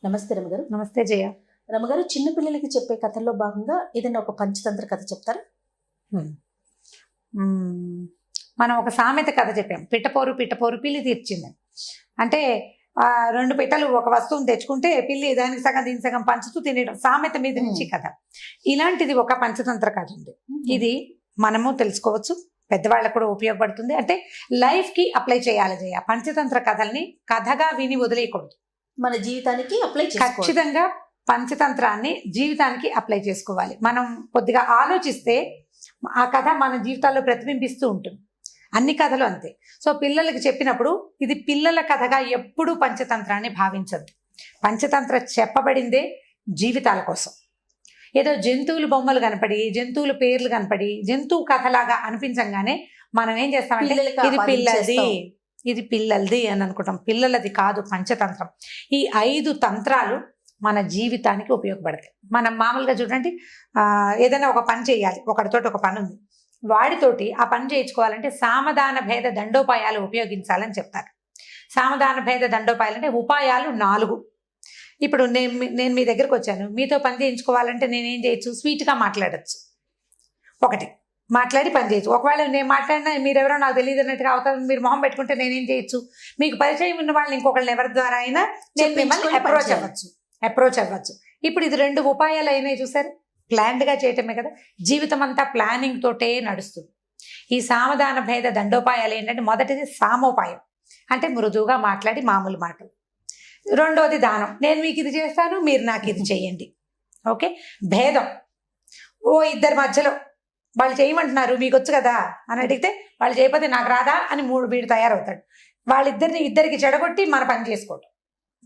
నమస్తే రమగారు. నమస్తే జయ. రమగారు, చిన్నపిల్లలకి చెప్పే కథల్లో భాగంగా ఏదైనా ఒక పంచతంత్ర కథ చెప్తారా? మనం ఒక సామెత కథ చెప్పాం, పిట్టపోరు పిట్టపోరు పిల్లి తీర్చిందని. అంటే రెండు పిట్టలు ఒక వస్తువుని తెచ్చుకుంటే పిల్లి దానికి సగం దీని సగం పంచుతూ తినేయడం, సామెత మీద నుంచి కథ. ఇలాంటిది ఒక పంచతంత్ర కథ ఉంది. ఇది మనము తెలుసుకోవచ్చు, పెద్దవాళ్ళకు కూడా ఉపయోగపడుతుంది. అంటే లైఫ్ కి అప్లై చేయాలి జయ. పంచతంత్ర కథల్ని కథగా విని వదిలేయకూడదు, మన జీవితానికి అప్లై ఖచ్చితంగా పంచతంత్రాన్ని జీవితానికి అప్లై చేసుకోవాలి. మనం కొద్దిగా ఆలోచిస్తే ఆ కథ మన జీవితాల్లో ప్రతిబింబిస్తూ ఉంటుంది. అన్ని కథలు అంతే. సో పిల్లలకి చెప్పినప్పుడు ఇది పిల్లల కథగా ఎప్పుడూ పంచతంత్రాన్ని భావించద్దు. పంచతంత్ర చెప్పబడిందే జీవితాల కోసం. ఏదో జంతువులు బొమ్మలు కనపడి, జంతువుల పేర్లు కనపడి, జంతువు కథలాగా అనిపించంగానే మనం ఏం చేస్తామంటే ఇది పిల్లలది, ఇది పిల్లలది అని అనుకుంటాం. పిల్లలది కాదు పంచతంత్రం. ఈ 5 తంత్రాలు మన జీవితానికి ఉపయోగపడతాయి. మనం మామూలుగా చూడండి, ఏదైనా ఒక పని చేయాలి, ఒకరితోటి ఒక పని ఉంది, వాడితోటి ఆ పని చేయించుకోవాలంటే సామధాన భేద దండోపాయాలు ఉపయోగించాలని చెప్తారు. సామధాన భేద దండోపాయాలు అంటే ఉపాయాలు 4. ఇప్పుడు నేను మీ దగ్గరకు వచ్చాను, మీతో పని చేయించుకోవాలంటే నేనేం చేయొచ్చు? స్వీట్గా మాట్లాడచ్చు, ఒకటి మాట్లాడి పని చేయొచ్చు. ఒకవేళ నేను మాట్లాడినా మీరెవరో నాకు తెలియదు అన్నట్టుగా అవుతుంది, మీరు మొహం పెట్టుకుంటే నేనేం చేయొచ్చు? మీకు పరిచయం ఉన్న వాళ్ళని ఇంకొకళ్ళని ఎవరి ద్వారా అయినా నేను మిమ్మల్ని అప్రోచ్ అవ్వచ్చు. ఇప్పుడు ఇది 2 ఉపాయాలు అయినాయి చూసారు. ప్లాన్డ్గా చేయటమే కదా. జీవితం అంతా ప్లానింగ్ తోటే నడుస్తుంది. ఈ సామధాన భేద దండోపాయాలు ఏంటంటే, మొదటిది సామోపాయం, అంటే మృదువుగా మాట్లాడి మామూలు మాటలు. రెండోది దానం, నేను మీకు ఇది చేస్తాను, మీరు నాకు ఇది చేయండి. ఓకే. భేదం, ఇద్దరి మధ్యలో వాళ్ళు చేయమంటున్నారు, మీకు వచ్చు కదా అని అడిగితే వాళ్ళు చేయకపోతే నాకు రాదా అని వీడు తయారవుతాడు. ఇద్దరికి చెడగొట్టి మన పని చేసుకోవటం,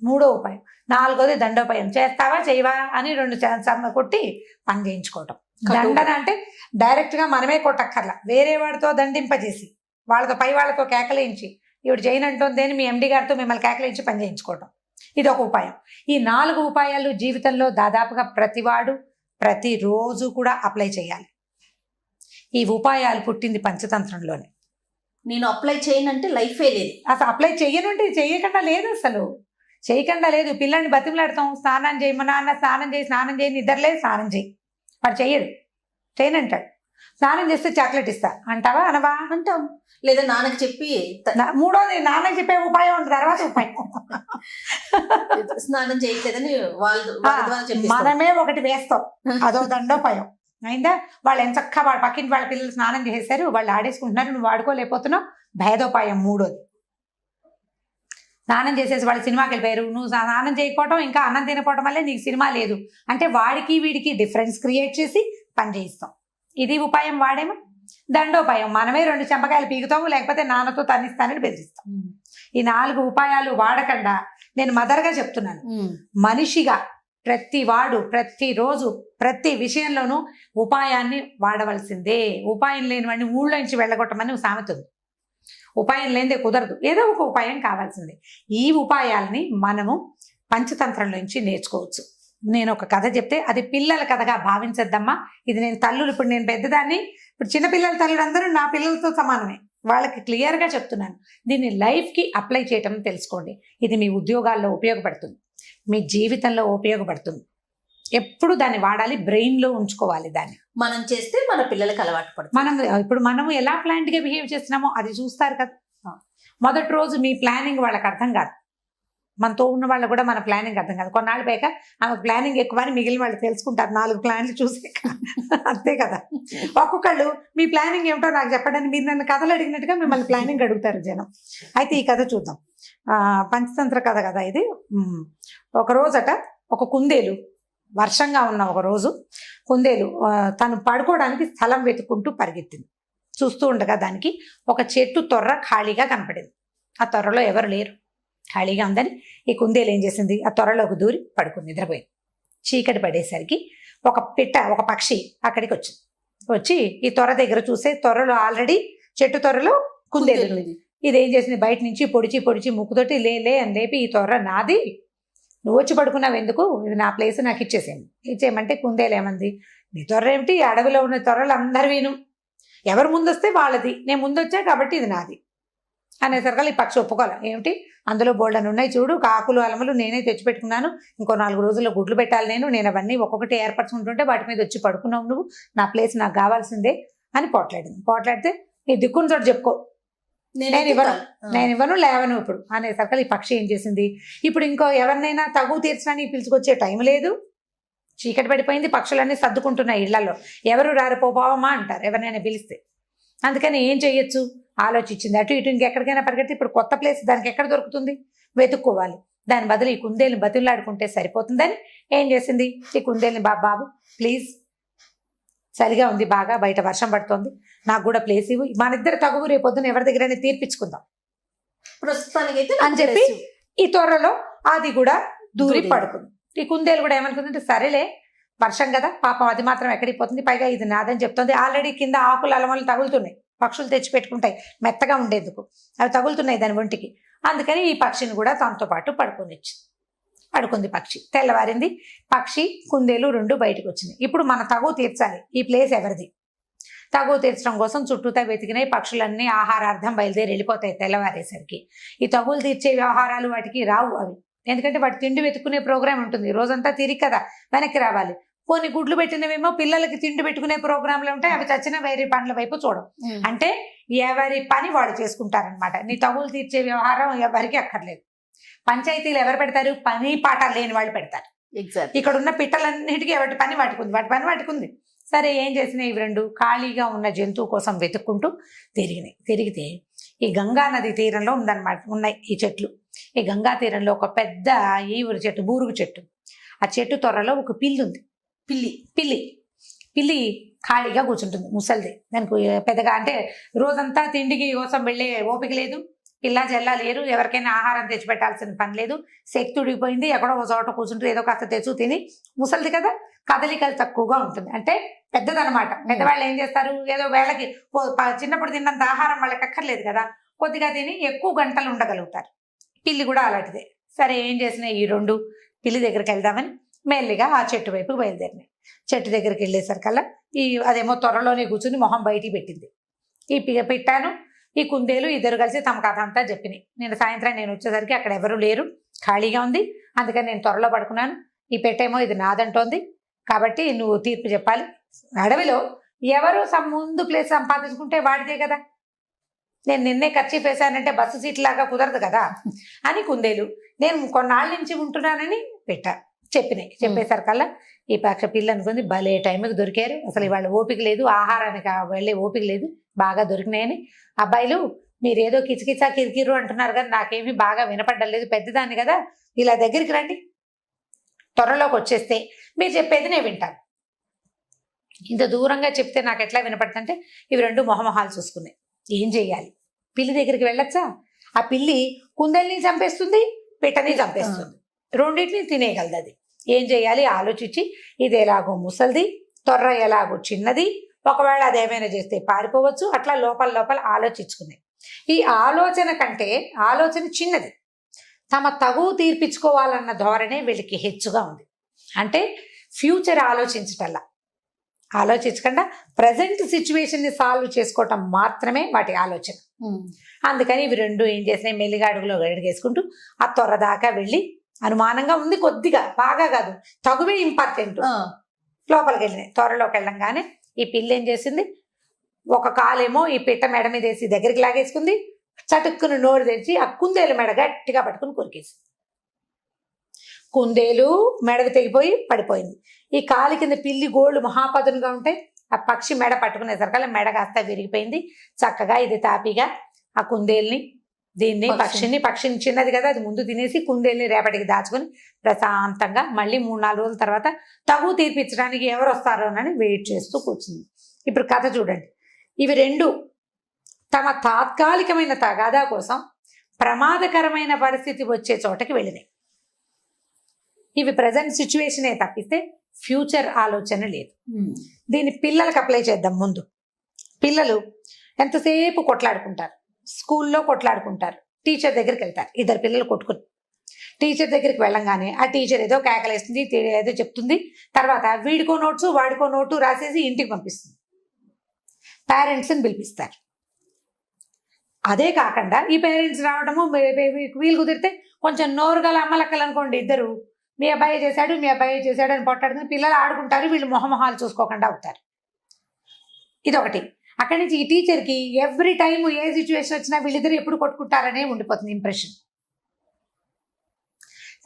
3వ ఉపాయం. 4వది దండోపాయం, చేస్తావా చేయవా అని 2 కొట్టి పని చేయించుకోవటం. దండన అంటే డైరెక్ట్గా మనమే కొట్టక్కర్లా, వేరే వాడితో దండింపజేసి వాళ్ళతో పై వాళ్ళతో కేకలేయించి ఇవిడు చేయనంటుంది అని మీ ఎండి గారితో మిమ్మల్ని కేకలేయించి పని చేయించుకోవటం, ఇది ఒక ఉపాయం. ఈ 4 ఉపాయాలు జీవితంలో దాదాపుగా ప్రతివాడు ప్రతిరోజు కూడా అప్లై చేయాలి. ఈ ఉపాయాలు పుట్టింది పంచతంత్రంలోనే. నేను అప్లై చేయనంటే లైఫే లేదు. అసలు అప్లై చెయ్యనుంటే చేయకుండా లేదు, అసలు చేయకుండా లేదు. పిల్లల్ని బతిమలాడతాం, స్నానం చేయమన్నా అన్న స్నానం చేయి, నిద్రలేదు స్నానం చేయి, వాడు చెయ్యడు, చేయనంటాడు. స్నానం చేస్తే చాక్లెట్ ఇస్తా అంటావా? అనవా? అంటాం. లేదా నాన్నకి చెప్పి 3వది నాన్నకి చెప్పే ఉపాయం ఉంటుంది, తర్వాత ఉపాయం. స్నానం చేయట్లేదని వాళ్ళు మనమే ఒకటి వేస్తాం, అదో దండోపాయం అయిందా? వాళ్ళు ఎంచక్క వాళ్ళ పక్కింటి వాళ్ళ పిల్లలు స్నానం చేసేసారు, వాళ్ళు ఆడేసుకుంటున్నారు, నువ్వు వాడుకోలేకపోతున్నావు, భేదోపాయం 3వది. స్నానం చేసేసి వాళ్ళు సినిమాకి వెళ్ళిపోయారు, నువ్వు స్నానం చేయకపోవటం ఇంకా అన్నం తినకపోవడం వల్లే నీకు సినిమా లేదు అంటే వాడికి వీడికి డిఫరెన్స్ క్రియేట్ చేసి పని చేయిస్తాం. ఇది ఉపాయం. వాడేమో దండోపాయం, మనమే 2 చెంపకాయలు పీకుతాము, లేకపోతే నాన్నతో తన్నిస్తానని బెదిరిస్తాం. ఈ 4 ఉపాయాలు వాడకుండా, నేను మదర్గా చెప్తున్నాను, మనిషిగా ప్రతివాడు ప్రతిరోజు ప్రతి విషయంలోనూ ఉపాయాన్ని వాడవలసిందే. ఉపాయం లేని వాడిని ఊళ్ళో నుంచి వెళ్ళగొట్టమని సామెత ఉంది. ఉపాయం లేనిదే కుదరదు, ఏదో ఒక ఉపాయం కావాల్సిందే. ఈ ఉపాయాలని మనము పంచతంత్రంలో నుంచి నేర్చుకోవచ్చు. నేను ఒక కథ చెప్తే అది పిల్లల కథగా భావించద్దమ్మా. ఇది నేను తల్లులు, ఇప్పుడు నేను పెద్దదాన్ని, ఇప్పుడు చిన్నపిల్లల తల్లులందరూ నా పిల్లలతో సమానమే, వాళ్ళకి క్లియర్గా చెప్తున్నాను. దీన్ని లైఫ్కి అప్లై చేయటం తెలుసుకోండి. ఇది మీ ఉద్యోగాల్లో ఉపయోగపడుతుంది, మీ జీవితంలో ఉపయోగపడుతుంది. ఎప్పుడు దాన్ని వాడాలి, బ్రెయిన్లో ఉంచుకోవాలి. దాన్ని మనం చేస్తే మన పిల్లలకి అలవాటు పడుతుంది. ఇప్పుడు మనం ఎలా ప్లాన్డ్గా బిహేవ్ చేస్తున్నామో అది చూస్తారు కదా. మొదటి రోజు మీ ప్లానింగ్ వాళ్ళకి అర్థం కాదు, మనతో ఉన్న వాళ్ళు కూడా మన ప్లానింగ్ అర్థం కాదు. కొన్నాళ్ళు పోయాక ఆమె ప్లానింగ్ ఎక్కువ అని మిగిలిన వాళ్ళు తెలుసుకుంటారు, 4 ప్లాన్లు చూసే. అంతే కదా. ఒక్కొక్కళ్ళు మీ ప్లానింగ్ ఏమిటో నాకు చెప్పడానికి మీరు నన్ను కథలు అడిగినట్టుగా మిమ్మల్ని ప్లానింగ్ అడుగుతారు జనం. అయితే ఈ కథ చూద్దాం. పంచతంత్ర కథ కదా ఇది. ఒక రోజట ఒక కుందేలు, వర్షంగా ఉన్న ఒక రోజు కుందేలు తను పడుకోవడానికి స్థలం వెతుక్కుంటూ పరిగెత్తింది. చూస్తూ ఉండగా దానికి ఒక చెట్టు తొర్ర ఖాళీగా కనపడింది. ఆ తొర్రలో ఎవరు లేరు, ఖాళీగా ఉందని ఈ కుందేలు ఏం చేసింది, ఆ తొర్రలోకి దూరి పడుకుంది, నిద్రపోయింది. చీకటి పడేసరికి ఒక పక్షి అక్కడికి వచ్చింది. వచ్చి ఈ తొర్ర దగ్గర చూసే, తొర్రలో ఆల్రెడీ చెట్టు తొర్రలో కుందేలు ఉంది. ఇదేం చేసింది, బయట నుంచి పొడిచి ముక్కుతోటి లే అని లేపి, ఈ తొర్ర నాది, నువ్వు వచ్చి పడుకున్నావు ఎందుకు, ఇది నా ప్లేస్, నాకు ఇచ్చేయమంటే కుందేలు ఏమంది, నీ తొర్ర ఏమిటి, అడవిలో ఉన్న తొర్రలు అందరు విను, ఎవరు ముందొస్తే వాళ్ళది, నేను ముందొచ్చా కాబట్టి ఇది నాది అనేసరికి ఈ పక్షి ఒప్పుకోలే. ఏమిటి అందులో బోల్డన్ ఉన్నాయి చూడు, కాకులు అలమలు నేనే తెచ్చిపెట్టుకున్నాను, ఇంకో 4 రోజుల్లో గుడ్లు పెట్టాలి నేను అవన్నీ ఒక్కొక్కటి ఏర్పరచుకుంటుంటే వాటి మీద వచ్చి పడుకున్నావు నువ్వు, నా ప్లేస్ నాకు కావాల్సిందే అని పోట్లాడితే నీ దిక్కుని చోటు చెప్పుకో, నేను ఇవ్వను లేవను ఇప్పుడు అనేసరికి ఈ పక్షి ఏం చేసింది, ఇప్పుడు ఇంకో ఎవరినైనా తగు తీర్చడానికి పిలుచుకొచ్చే టైం లేదు, చీకటి పడిపోయింది, పక్షులన్నీ సర్దుకుంటున్నాయి ఇళ్లలో, ఎవరు రారు పోవమ్మా అంటారు ఎవరినైనా పిలిస్తే. అందుకని ఏం చెయ్యొచ్చు ఆలోచించింది, అటు ఇటు ఇంకెక్కడికైనా పరిగెడితే ఇప్పుడు కొత్త ప్లేస్ దానికి ఎక్కడ దొరుకుతుంది, వెతుక్కోవాలి, దాని బదులు ఈ కుందేలుని బతులాడుకుంటే సరిపోతుందని ఏం చేసింది, ఈ కుందేలుని బాబు ప్లీజ్ చలిగా ఉంది బాగా, బయట వర్షం పడుతోంది, నాకు కూడా ప్లేస్ ఇవ్వు, మన ఇద్దరు తగువు రేపొద్దున ఎవరి దగ్గరైనా తీర్పించుకుందాం ప్రస్తుతానికి అని చెప్పి ఈ త్వరలో అది కూడా దూరి పడుకుంది. ఈ కుందేలు కూడా ఏమనుకుందంటే సరేలే వర్షం కదా పాపం అది మాత్రం ఎక్కడికి పోతుంది, పైగా ఇది నాదని చెప్తుంది, ఆల్రెడీ కింద ఆకులు అలమలు తగులుతున్నాయి, పక్షులు తెచ్చి పెట్టుకుంటాయి మెత్తగా ఉండేందుకు, అవి తగులుతున్నాయి దాని ఒంటికి, అందుకని ఈ పక్షిని కూడా తనతో పాటు పడుకుంది పక్షి. తెల్లవారింది, పక్షి కుందేలు 2 బయటకు వచ్చినాయి. ఇప్పుడు మన తగువ తీర్చాలి, ఈ ప్లేస్ ఎవరిది, తగువ తీర్చడం కోసం చుట్టూతా వెతికినాయి, పక్షులన్నీ ఆహారార్థం బయలుదేరి వెళ్ళిపోతాయి తెల్లవారేసరికి. ఈ తగులు తీర్చే వ్యవహారాలు వాటికి రావు అవి, ఎందుకంటే వాటి తిండి వెతుకునే ప్రోగ్రామ్ ఉంటుంది, రోజంతా తిరిగి కదా వెనక్కి రావాలి. కొన్ని గుడ్లు పెట్టినవేమో పిల్లలకి తిండి పెట్టుకునే ప్రోగ్రాంలు ఉంటాయి, అవి చచ్చిన వేరే పనుల వైపు చూడం, అంటే ఎవరి పని వాడు చేసుకుంటారనమాట. నీ తగులు తీర్చే వ్యవహారం ఎవరికి అక్కర్లేదు. పంచాయతీలు ఎవరు పెడతారు, పని పాట లేని వాళ్ళు పెడతారు. ఇక్కడ ఉన్న పిట్టలన్నిటికీ వాటి పని వాటికి ఉంది. సరే ఏం చేసినాయి, ఇవి 2 ఖాళీగా ఉన్న జంతువు కోసం వెతుక్కుంటూ తిరిగితే ఈ గంగా నది తీరంలో ఉన్నాయి ఈ చెట్లు. ఈ గంగా తీరంలో ఒక పెద్ద ఈవురు చెట్టు, బూరుగు చెట్టు, ఆ చెట్టు త్వరలో ఒక పిల్లి ఉంది, పిల్లి ఖాళీగా కూర్చుంటుంది, ముసలిది, దానికి పెద్దగా అంటే రోజంతా తిండికి కోసం వెళ్ళే ఓపిక లేదు, పిల్ల జల్లా లేరు, ఎవరికైనా ఆహారం తెచ్చిపెట్టాల్సిన పని లేదు, శక్తి ఉడిగిపోయింది, ఎక్కడో ఒక చోట కూర్చుంటే ఏదో కాస్త తెచ్చు తిని, ముసలిది కదా కదలికలు తక్కువగా ఉంటుంది, అంటే పెద్దదనమాట. పెద్దవాళ్ళు ఏం చేస్తారు, ఏదో వేళకి చిన్నప్పుడు తిన్నంత ఆహారం వాళ్ళకి అక్కర్లేదు కదా, కొద్దిగా తిని ఎక్కువ గంటలు ఉండగలుగుతారు. పిల్లి కూడా అలాంటిదే. సరే ఏం చేసినాయి, ఈ 2 పిల్లి దగ్గరికి వెళ్దామని మెల్లిగా ఆ చెట్టు వైపుకి బయలుదేరినాయి. చెట్టు దగ్గరికి వెళ్ళేసరికల్లా అదేమో త్వరలోనే కూర్చుని మొహం బయటికి పెట్టింది. ఈ పెట్టాను ఈ కుందేలు ఇద్దరు కలిసి తమ కథ అంతా చెప్పినాయి. సాయంత్రం నేను వచ్చేసరికి అక్కడ ఎవరు లేరు, ఖాళీగా ఉంది, అందుకని నేను త్వరలో పడుకున్నాను, ఈ పెట్టేమో ఇది నాదంటోంది, కాబట్టి నువ్వు తీర్పు చెప్పాలి. అడవిలో ఎవరు ముందు ప్లేస్ సంపాదించుకుంటే వాడిదే కదా, నేను నిన్నే ఖర్చు వేశానంటే బస్సు సీట్ లాగా కుదరదు కదా అని కుందేలు, నేను కొన్నాళ్ళ నుంచి ఉంటున్నానని చెప్పేసరికల్లా ఈ పిల్ల అనుకుంది భలే టైంకి దొరికారు, అసలు ఇవాళ ఓపిక లేదు, ఆహారానికి వెళ్ళే ఓపిక లేదు, బాగా దొరికినాయని. అబ్బాయిలు మీరేదో కిచకిచా కిరికిరు అంటున్నారు కదా, నాకేమీ బాగా వినపడ్డం లేదు, పెద్దదాన్ని కదా, ఇలా దగ్గరికి రండి, త్వరలోకి వచ్చేస్తే మీరు చెప్పేది నేను వింటాను. ఇంత దూరంగా చెప్తే నాకు ఎట్లా వినపడుతుంటే ఇవి 2 మొహమొహాలు చూసుకున్నాయి. ఏం చెయ్యాలి, పిల్లి దగ్గరికి వెళ్ళొచ్చా, ఆ పిల్లి కుందేల్ని చంపేస్తుంది, పిట్టని చంపేస్తుంది, రెండింటిని తినేయగలదు. అది ఏం చేయాలి ఆలోచించి, ఇది ఎలాగో ముసలిది, తొర్ర ఎలాగో చిన్నది, ఒకవేళ అదేమైనా చేస్తే పారిపోవచ్చు, అట్లా లోపల ఆలోచించుకున్నాయి. ఈ ఆలోచన కంటే ఆలోచన చిన్నది, తమ తగువు తీర్పించుకోవాలన్న ధోరణే వీళ్ళకి హెచ్చుగా ఉంది. అంటే ఫ్యూచర్ ఆలోచించకుండా ప్రజెంట్ సిచ్యువేషన్ని సాల్వ్ చేసుకోవటం మాత్రమే వాటి ఆలోచన. అందుకని ఇవి 2 ఏం చేసినాయి, మెల్లిగా అడుగేసుకుంటూ ఆ త్వర దాకా వెళ్ళి, అనుమానంగా ఉంది కొద్దిగా, బాగా కాదు, తగువే ఇంపార్టెంట్, లోపలికి వెళ్ళినాయి. త్వరలోకి వెళ్ళంగానే ఈ పిల్ల ఏం చేసింది, ఒక కాలేమో ఈ పిట్ట మెడ మీద వేసి దగ్గరికి లాగేసుకుంది, చటుక్కును నోరు తెరిచి ఆ కుందేలు మెడ గట్టిగా పట్టుకుని కొరికేసి, కుందేలు మెడకు తెగిపోయి పడిపోయింది. ఈ కాలి కింద పిల్లి గోళ్ళు మహాపదునుగా ఉంటాయి, ఆ పక్షి మెడ పట్టుకునేసరికల్లా మెడ కాస్త విరిగిపోయింది. చక్కగా ఇది తాపిగా ఆ కుందేల్ని పక్షిని చిన్నది కదా అది ముందు తినేసి కుందేల్ని రేపటికి దాచుకొని ప్రశాంతంగా మళ్ళీ 3-4 రోజుల తర్వాత తగు తీర్పించడానికి ఎవరు వస్తారోనని వెయిట్ చేస్తూ కూర్చుంది. ఇప్పుడు కథ చూడండి, ఇవి 2 తమ తాత్కాలికమైన తగాదా కోసం ప్రమాదకరమైన పరిస్థితి వచ్చే చోటకి వెళ్ళినాయి. ఇవి ప్రజెంట్ సిచ్యువేషనే తప్పిస్తే ఫ్యూచర్ ఆలోచన లేదు. దీన్ని పిల్లలకు అప్లై చేద్దాం. ముందు పిల్లలు ఎంతసేపు కొట్లాడుకుంటారు, స్కూల్లో కొట్లాడుకుంటారు, టీచర్ దగ్గరికి వెళ్తారు, 2 పిల్లలు కొట్టుకుని టీచర్ దగ్గరికి వెళ్ళంగానే ఆ టీచర్ ఏదో కేకలేస్తుంది, ఏదో చెప్తుంది, తర్వాత వీడికో నోట్సు వాడికో నోటు రాసేసి ఇంటికి పంపిస్తుంది. పేరెంట్స్ని పిలిపిస్తారు. అదే కాకుండా ఈ పేరెంట్స్ రావడము వీలు కుదిరితే కొంచెం నోరు గల అమ్మలక్కలు అనుకోండి, ఇద్దరు మీ అబ్బాయి చేశాడు అని పొట్టాడుకుని పిల్లలు ఆడుకుంటారు, వీళ్ళు మొహమొహాలు చూసుకోకుండా అవుతారు. ఇదొకటి. అక్కడి నుంచి ఈ టీచర్కి ఎవ్రీ టైం ఏ సిచ్యువేషన్ వచ్చినా వీళ్ళిద్దరు ఎప్పుడు కొట్టుకుంటారనే ఉండిపోతుంది ఇంప్రెషన్.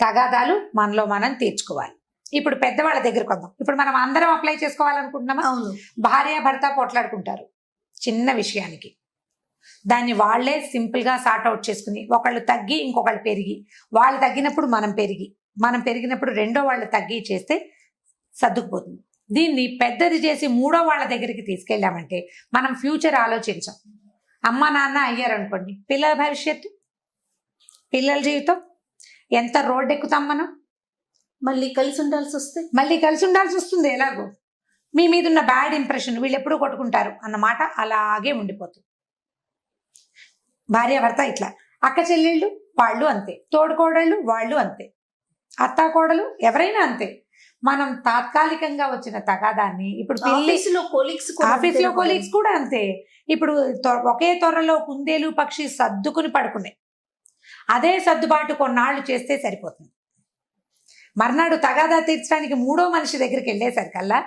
తగాదాలు మనలో మనం తీర్చుకోవాలి. ఇప్పుడు పెద్దవాళ్ళ దగ్గరకు వద్దాం. ఇప్పుడు మనం అందరం అప్లై చేసుకోవాలనుకుంటున్నామా? అవును. భార్య భర్త పోట్లాడుకుంటారు చిన్న విషయానికి, దాన్ని వాళ్లే సింపుల్ గా సార్ట్ అవుట్ చేసుకుని, ఒకళ్ళు తగ్గి ఇంకొకళ్ళు పెరిగి, వాళ్ళు తగ్గినప్పుడు మనం పెరిగినప్పుడు రెండో వాళ్ళు తగ్గి చేస్తే సర్దుకుపోతుంది. దీన్ని పెద్దది చేసి మూడో వాళ్ళ దగ్గరికి తీసుకెళ్ళామంటే మనం ఫ్యూచర్ ఆలోచించాం. అమ్మ నాన్న అయ్యారనుకోండి, పిల్లల భవిష్యత్తు, పిల్లల జీవితం, ఎంత రోడ్డు ఎక్కుతాం మనం. మళ్ళీ కలిసి ఉండాల్సి వస్తుంది. ఎలాగో మీ మీద ఉన్న బ్యాడ్ ఇంప్రెషన్, వీళ్ళు ఎప్పుడూ కొట్టుకుంటారు అన్నమాట అలాగే ఉండిపోతుంది. భార్య భర్త ఇట్లా, అక్క చెల్లెళ్ళు వాళ్ళు అంతే, తోడుకోడళ్ళు వాళ్ళు అంతే, అత్తా కోడలు ఎవరైనా అంతే. మనం తాత్కాలికంగా వచ్చిన తగాదాన్ని ఇప్పుడు ఆఫీసులో కొలీగ్స్ కూడా అంతే. ఇప్పుడు ఒకే త్వరలో కుందేలు పక్షి సర్దుకుని పడుకున్నాయి. అదే సర్దుబాటు కొన్నాళ్ళు చేస్తే సరిపోతుంది. మర్నాడు తగాదా తీర్చడానికి మూడో మనిషి దగ్గరికి వెళ్ళేసరికల్లా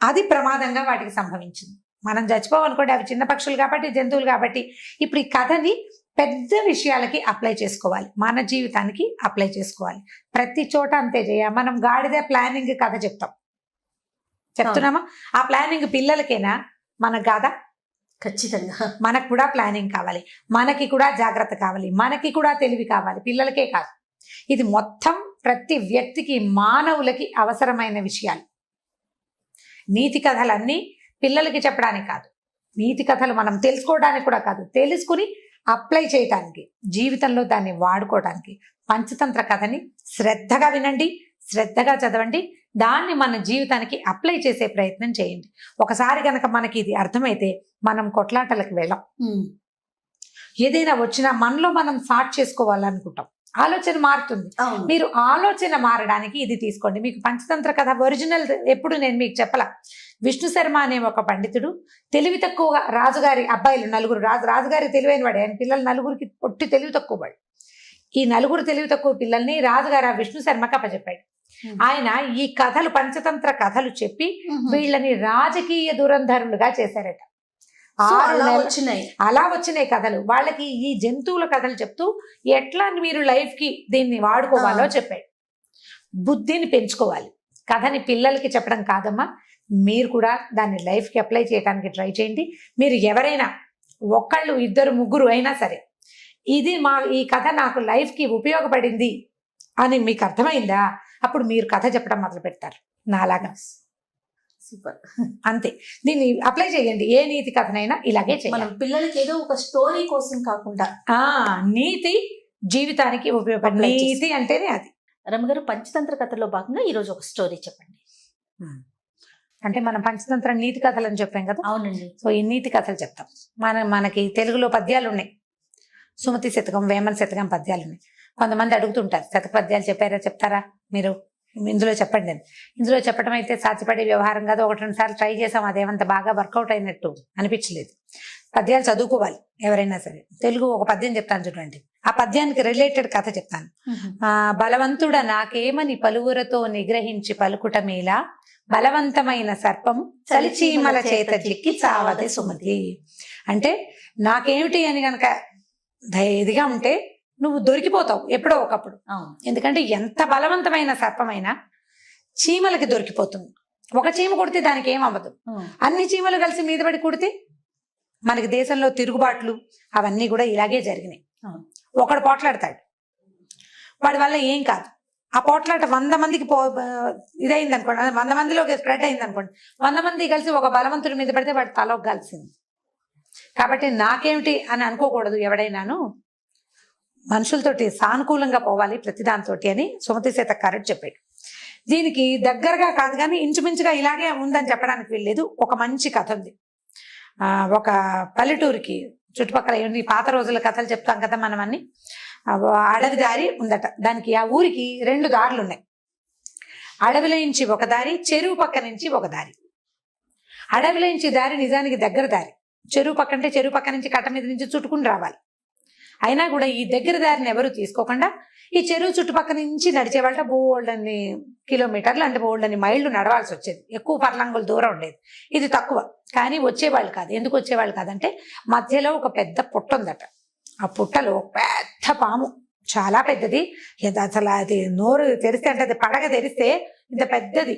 అది ప్రమాదంగా వాటికి సంభవించింది. మనం చచ్చిపోవనుకోండి, అవి చిన్న పక్షులు కాబట్టి, జంతువులు కాబట్టి. ఇప్పుడు ఈ కథని పెద్ద విషయాలకి అప్లై చేసుకోవాలి, మన జీవితానికి అప్లై చేసుకోవాలి. ప్రతి చోట అంతే మనం గాడిద ప్లానింగ్ కథ చెప్తున్నామా? ఆ ప్లానింగ్ పిల్లలకేనా? మన కాదా? ఖచ్చితంగా. మనకు కూడా ప్లానింగ్ కావాలి, మనకి కూడా జాగ్రత్త కావాలి, మనకి కూడా తెలివి కావాలి, పిల్లలకే కాదు. ఇది మొత్తం ప్రతి వ్యక్తికి, మానవులకి అవసరమైన విషయాలు. నీతి కథలన్నీ పిల్లలకి చెప్పడానికి కాదు, నీతి కథలు మనం తెలుసుకోవడానికి కూడా కాదు, తెలుసుకుని అప్లై చేయటానికి, జీవితంలో దాన్ని వాడుకోవడానికి. పంచతంత్ర కథని శ్రద్ధగా వినండి, శ్రద్ధగా చదవండి, దాన్ని మన జీవితానికి అప్లై చేసే ప్రయత్నం చేయండి. ఒకసారి కనుక మనకి ఇది అర్థమైతే మనం కొట్లాటలకు వెళ్ళాం. ఏదైనా వచ్చినా మనలో మనం సార్ట్ చేసుకోవాలనుకుంటాం, ఆలోచన మారుతుంది. మీరు ఆలోచన మారడానికి ఇది తీసుకోండి. మీకు పంచతంత్ర కథ ఒరిజినల్ ఎప్పుడు నేను మీకు చెప్పలా. విష్ణు శర్మ అనే ఒక పండితుడు తెలివి తక్కువగా, రాజుగారి అబ్బాయిలు నలుగురు, రాజుగారి తెలివైన వాడు, ఆయన పిల్లలు నలుగురికి పొట్టి తెలివి తక్కువ వాడు. ఈ నలుగురు తెలివి తక్కువ పిల్లల్ని రాజుగారు ఆ విష్ణు శర్మకి అప్పచెప్పాడు. ఆయన ఈ కథలు, పంచతంత్ర కథలు చెప్పి వీళ్ళని రాజకీయ దురంధరులుగా చేశారట. అలా వచ్చినాయి కథలు. వాళ్ళకి ఈ జంతువుల కథలు చెప్తూ ఎట్లా మీరు లైఫ్ కి దీన్ని వాడుకోవాలో చెప్పాడు. బుద్ధిని పెంచుకోవాలి. కథని పిల్లలకి చెప్పడం కాదమ్మా, మీరు కూడా దాన్ని లైఫ్ కి అప్లై చేయడానికి ట్రై చేయండి. మీరు ఎవరైనా ఒకళ్ళు, ఇద్దరు, ముగ్గురు అయినా సరే, ఇది ఈ కథ నాకు లైఫ్ కి ఉపయోగపడింది అని మీకు అర్థమైందా, అప్పుడు మీరు కథ చెప్పడం మొదలు పెడతారు నాలాగా. సూపర్. అంతే, దీన్ని అప్లై చేయండి. ఏ నీతి కథనైనా ఇలాగే చేయాలి. మనం పిల్లలకి ఏదో ఒక స్టోరీ కోసం కాకుండా నీతి జీవితానికి ఉపయోగపడే నీతి అంటేనే అది. రమ్మగారు, పంచతంత్ర కథలో భాగంగా ఈరోజు ఒక స్టోరీ చెప్పండి. అంటే మనం పంచతంత్ర నీతి కథలు అని చెప్పాం కదా. అవునండి. సో ఈ నీతి కథలు చెప్తాం. మనకి తెలుగులో పద్యాలు ఉన్నాయి. సుమతి శతకం, వేమన శతకం పద్యాలు ఉన్నాయి. కొంతమంది అడుగుతుంటారు, శతక పద్యాలు చెప్తారా మీరు, ఇందులో చెప్పండి అని. ఇందులో చెప్పడం అయితే సాధ్యపడే వ్యవహారం కాదు. 1-2 సార్లు ట్రై చేసాం, అదేమంత బాగా వర్కౌట్ అయినట్టు అనిపించలేదు. పద్యాలు చదువుకోవాలి ఎవరైనా సరే. తెలుగు ఒక పద్యం చెప్తాను చూడండి, ఆ పద్యానికి రిలేటెడ్ కథ చెప్తాను. బలవంతుడ నాకేమని పలువురతో నిగ్రహించి పలుకుట మేలా, బలవంతమైన సర్పము చలిచీమల చేత చిక్కి చావదే సుమతి. అంటే నాకేమిటి అని గనక ఇదిగా ఉంటే నువ్వు దొరికిపోతావు ఎప్పుడో ఒకప్పుడు. ఎందుకంటే ఎంత బలవంతమైన సర్పమైనా చీమలకి దొరికిపోతుంది. ఒక చీమ కొడితే దానికి ఏమవ్వదు, అన్ని చీమలు కలిసి మీద పడి కొడితే మనకి దేశంలో తిరుగుబాట్లు అవన్నీ కూడా ఇలాగే జరిగినాయి. ఒకడు పోట్లాడతాడు, వాడి వల్ల ఏం కాదు. ఆ పోట్లాట 100 మందికి ఇదైంది అనుకోండి, 100 మందిలోకి స్ప్రెడ్ అయింది అనుకోండి, 100 మంది కలిసి ఒక బలవంతుడి మీద పడితే వాడి తలకు కలిసింది. కాబట్టి నాకేమిటి అని అనుకోకూడదు ఎవడైనాను. మనుషులతోటి సానుకూలంగా పోవాలి ప్రతిదానితో అని సుమతి శతకారుడు చెప్పాడు. దీనికి దగ్గరగా కాదు కానీ ఇంచుమించుగా ఇలాగే ఉందని చెప్పడానికి వీల్లేదు. ఒక మంచి కథ ఉంది. ఒక పల్లెటూరికి చుట్టుపక్కల ఈ పాత రోజుల కథలు చెప్తాం కదా మనం అన్ని. అడవి దారి ఉందట. దానికి ఆ ఊరికి 2 దారులు ఉన్నాయి. అడవిలో నుంచి ఒక దారి, చెరువు పక్క నుంచి ఒక దారి. అడవిలో నుంచి దారి నిజానికి దగ్గర దారి. చెరువు పక్క అంటే చెరువు పక్క నుంచి కట్ట మీద నుంచి చుట్టుకుని రావాలి. అయినా కూడా ఈ దగ్గర దారిని ఎవరు తీసుకోకుండా ఈ చెరువు చుట్టుపక్కల నుంచి నడిచేవాళ్ళ బోల్డన్ని కిలోమీటర్లు అంటే బోల్డన్ని మైళ్ళు నడవాల్సి వచ్చేది. ఎక్కువ పర్లంగుల దూరం ఉండేది. ఇది తక్కువ, కానీ వచ్చేవాళ్ళు కాదు. ఎందుకు వచ్చేవాళ్ళు కాదంటే మధ్యలో ఒక పెద్ద పుట్ట ఉందట. ఆ పుట్టలో పెద్ద పాము, చాలా పెద్దది. అసలు అది నోరు తెరిస్తే అంటే అది పడగ తెరిస్తే ఇంత పెద్దది,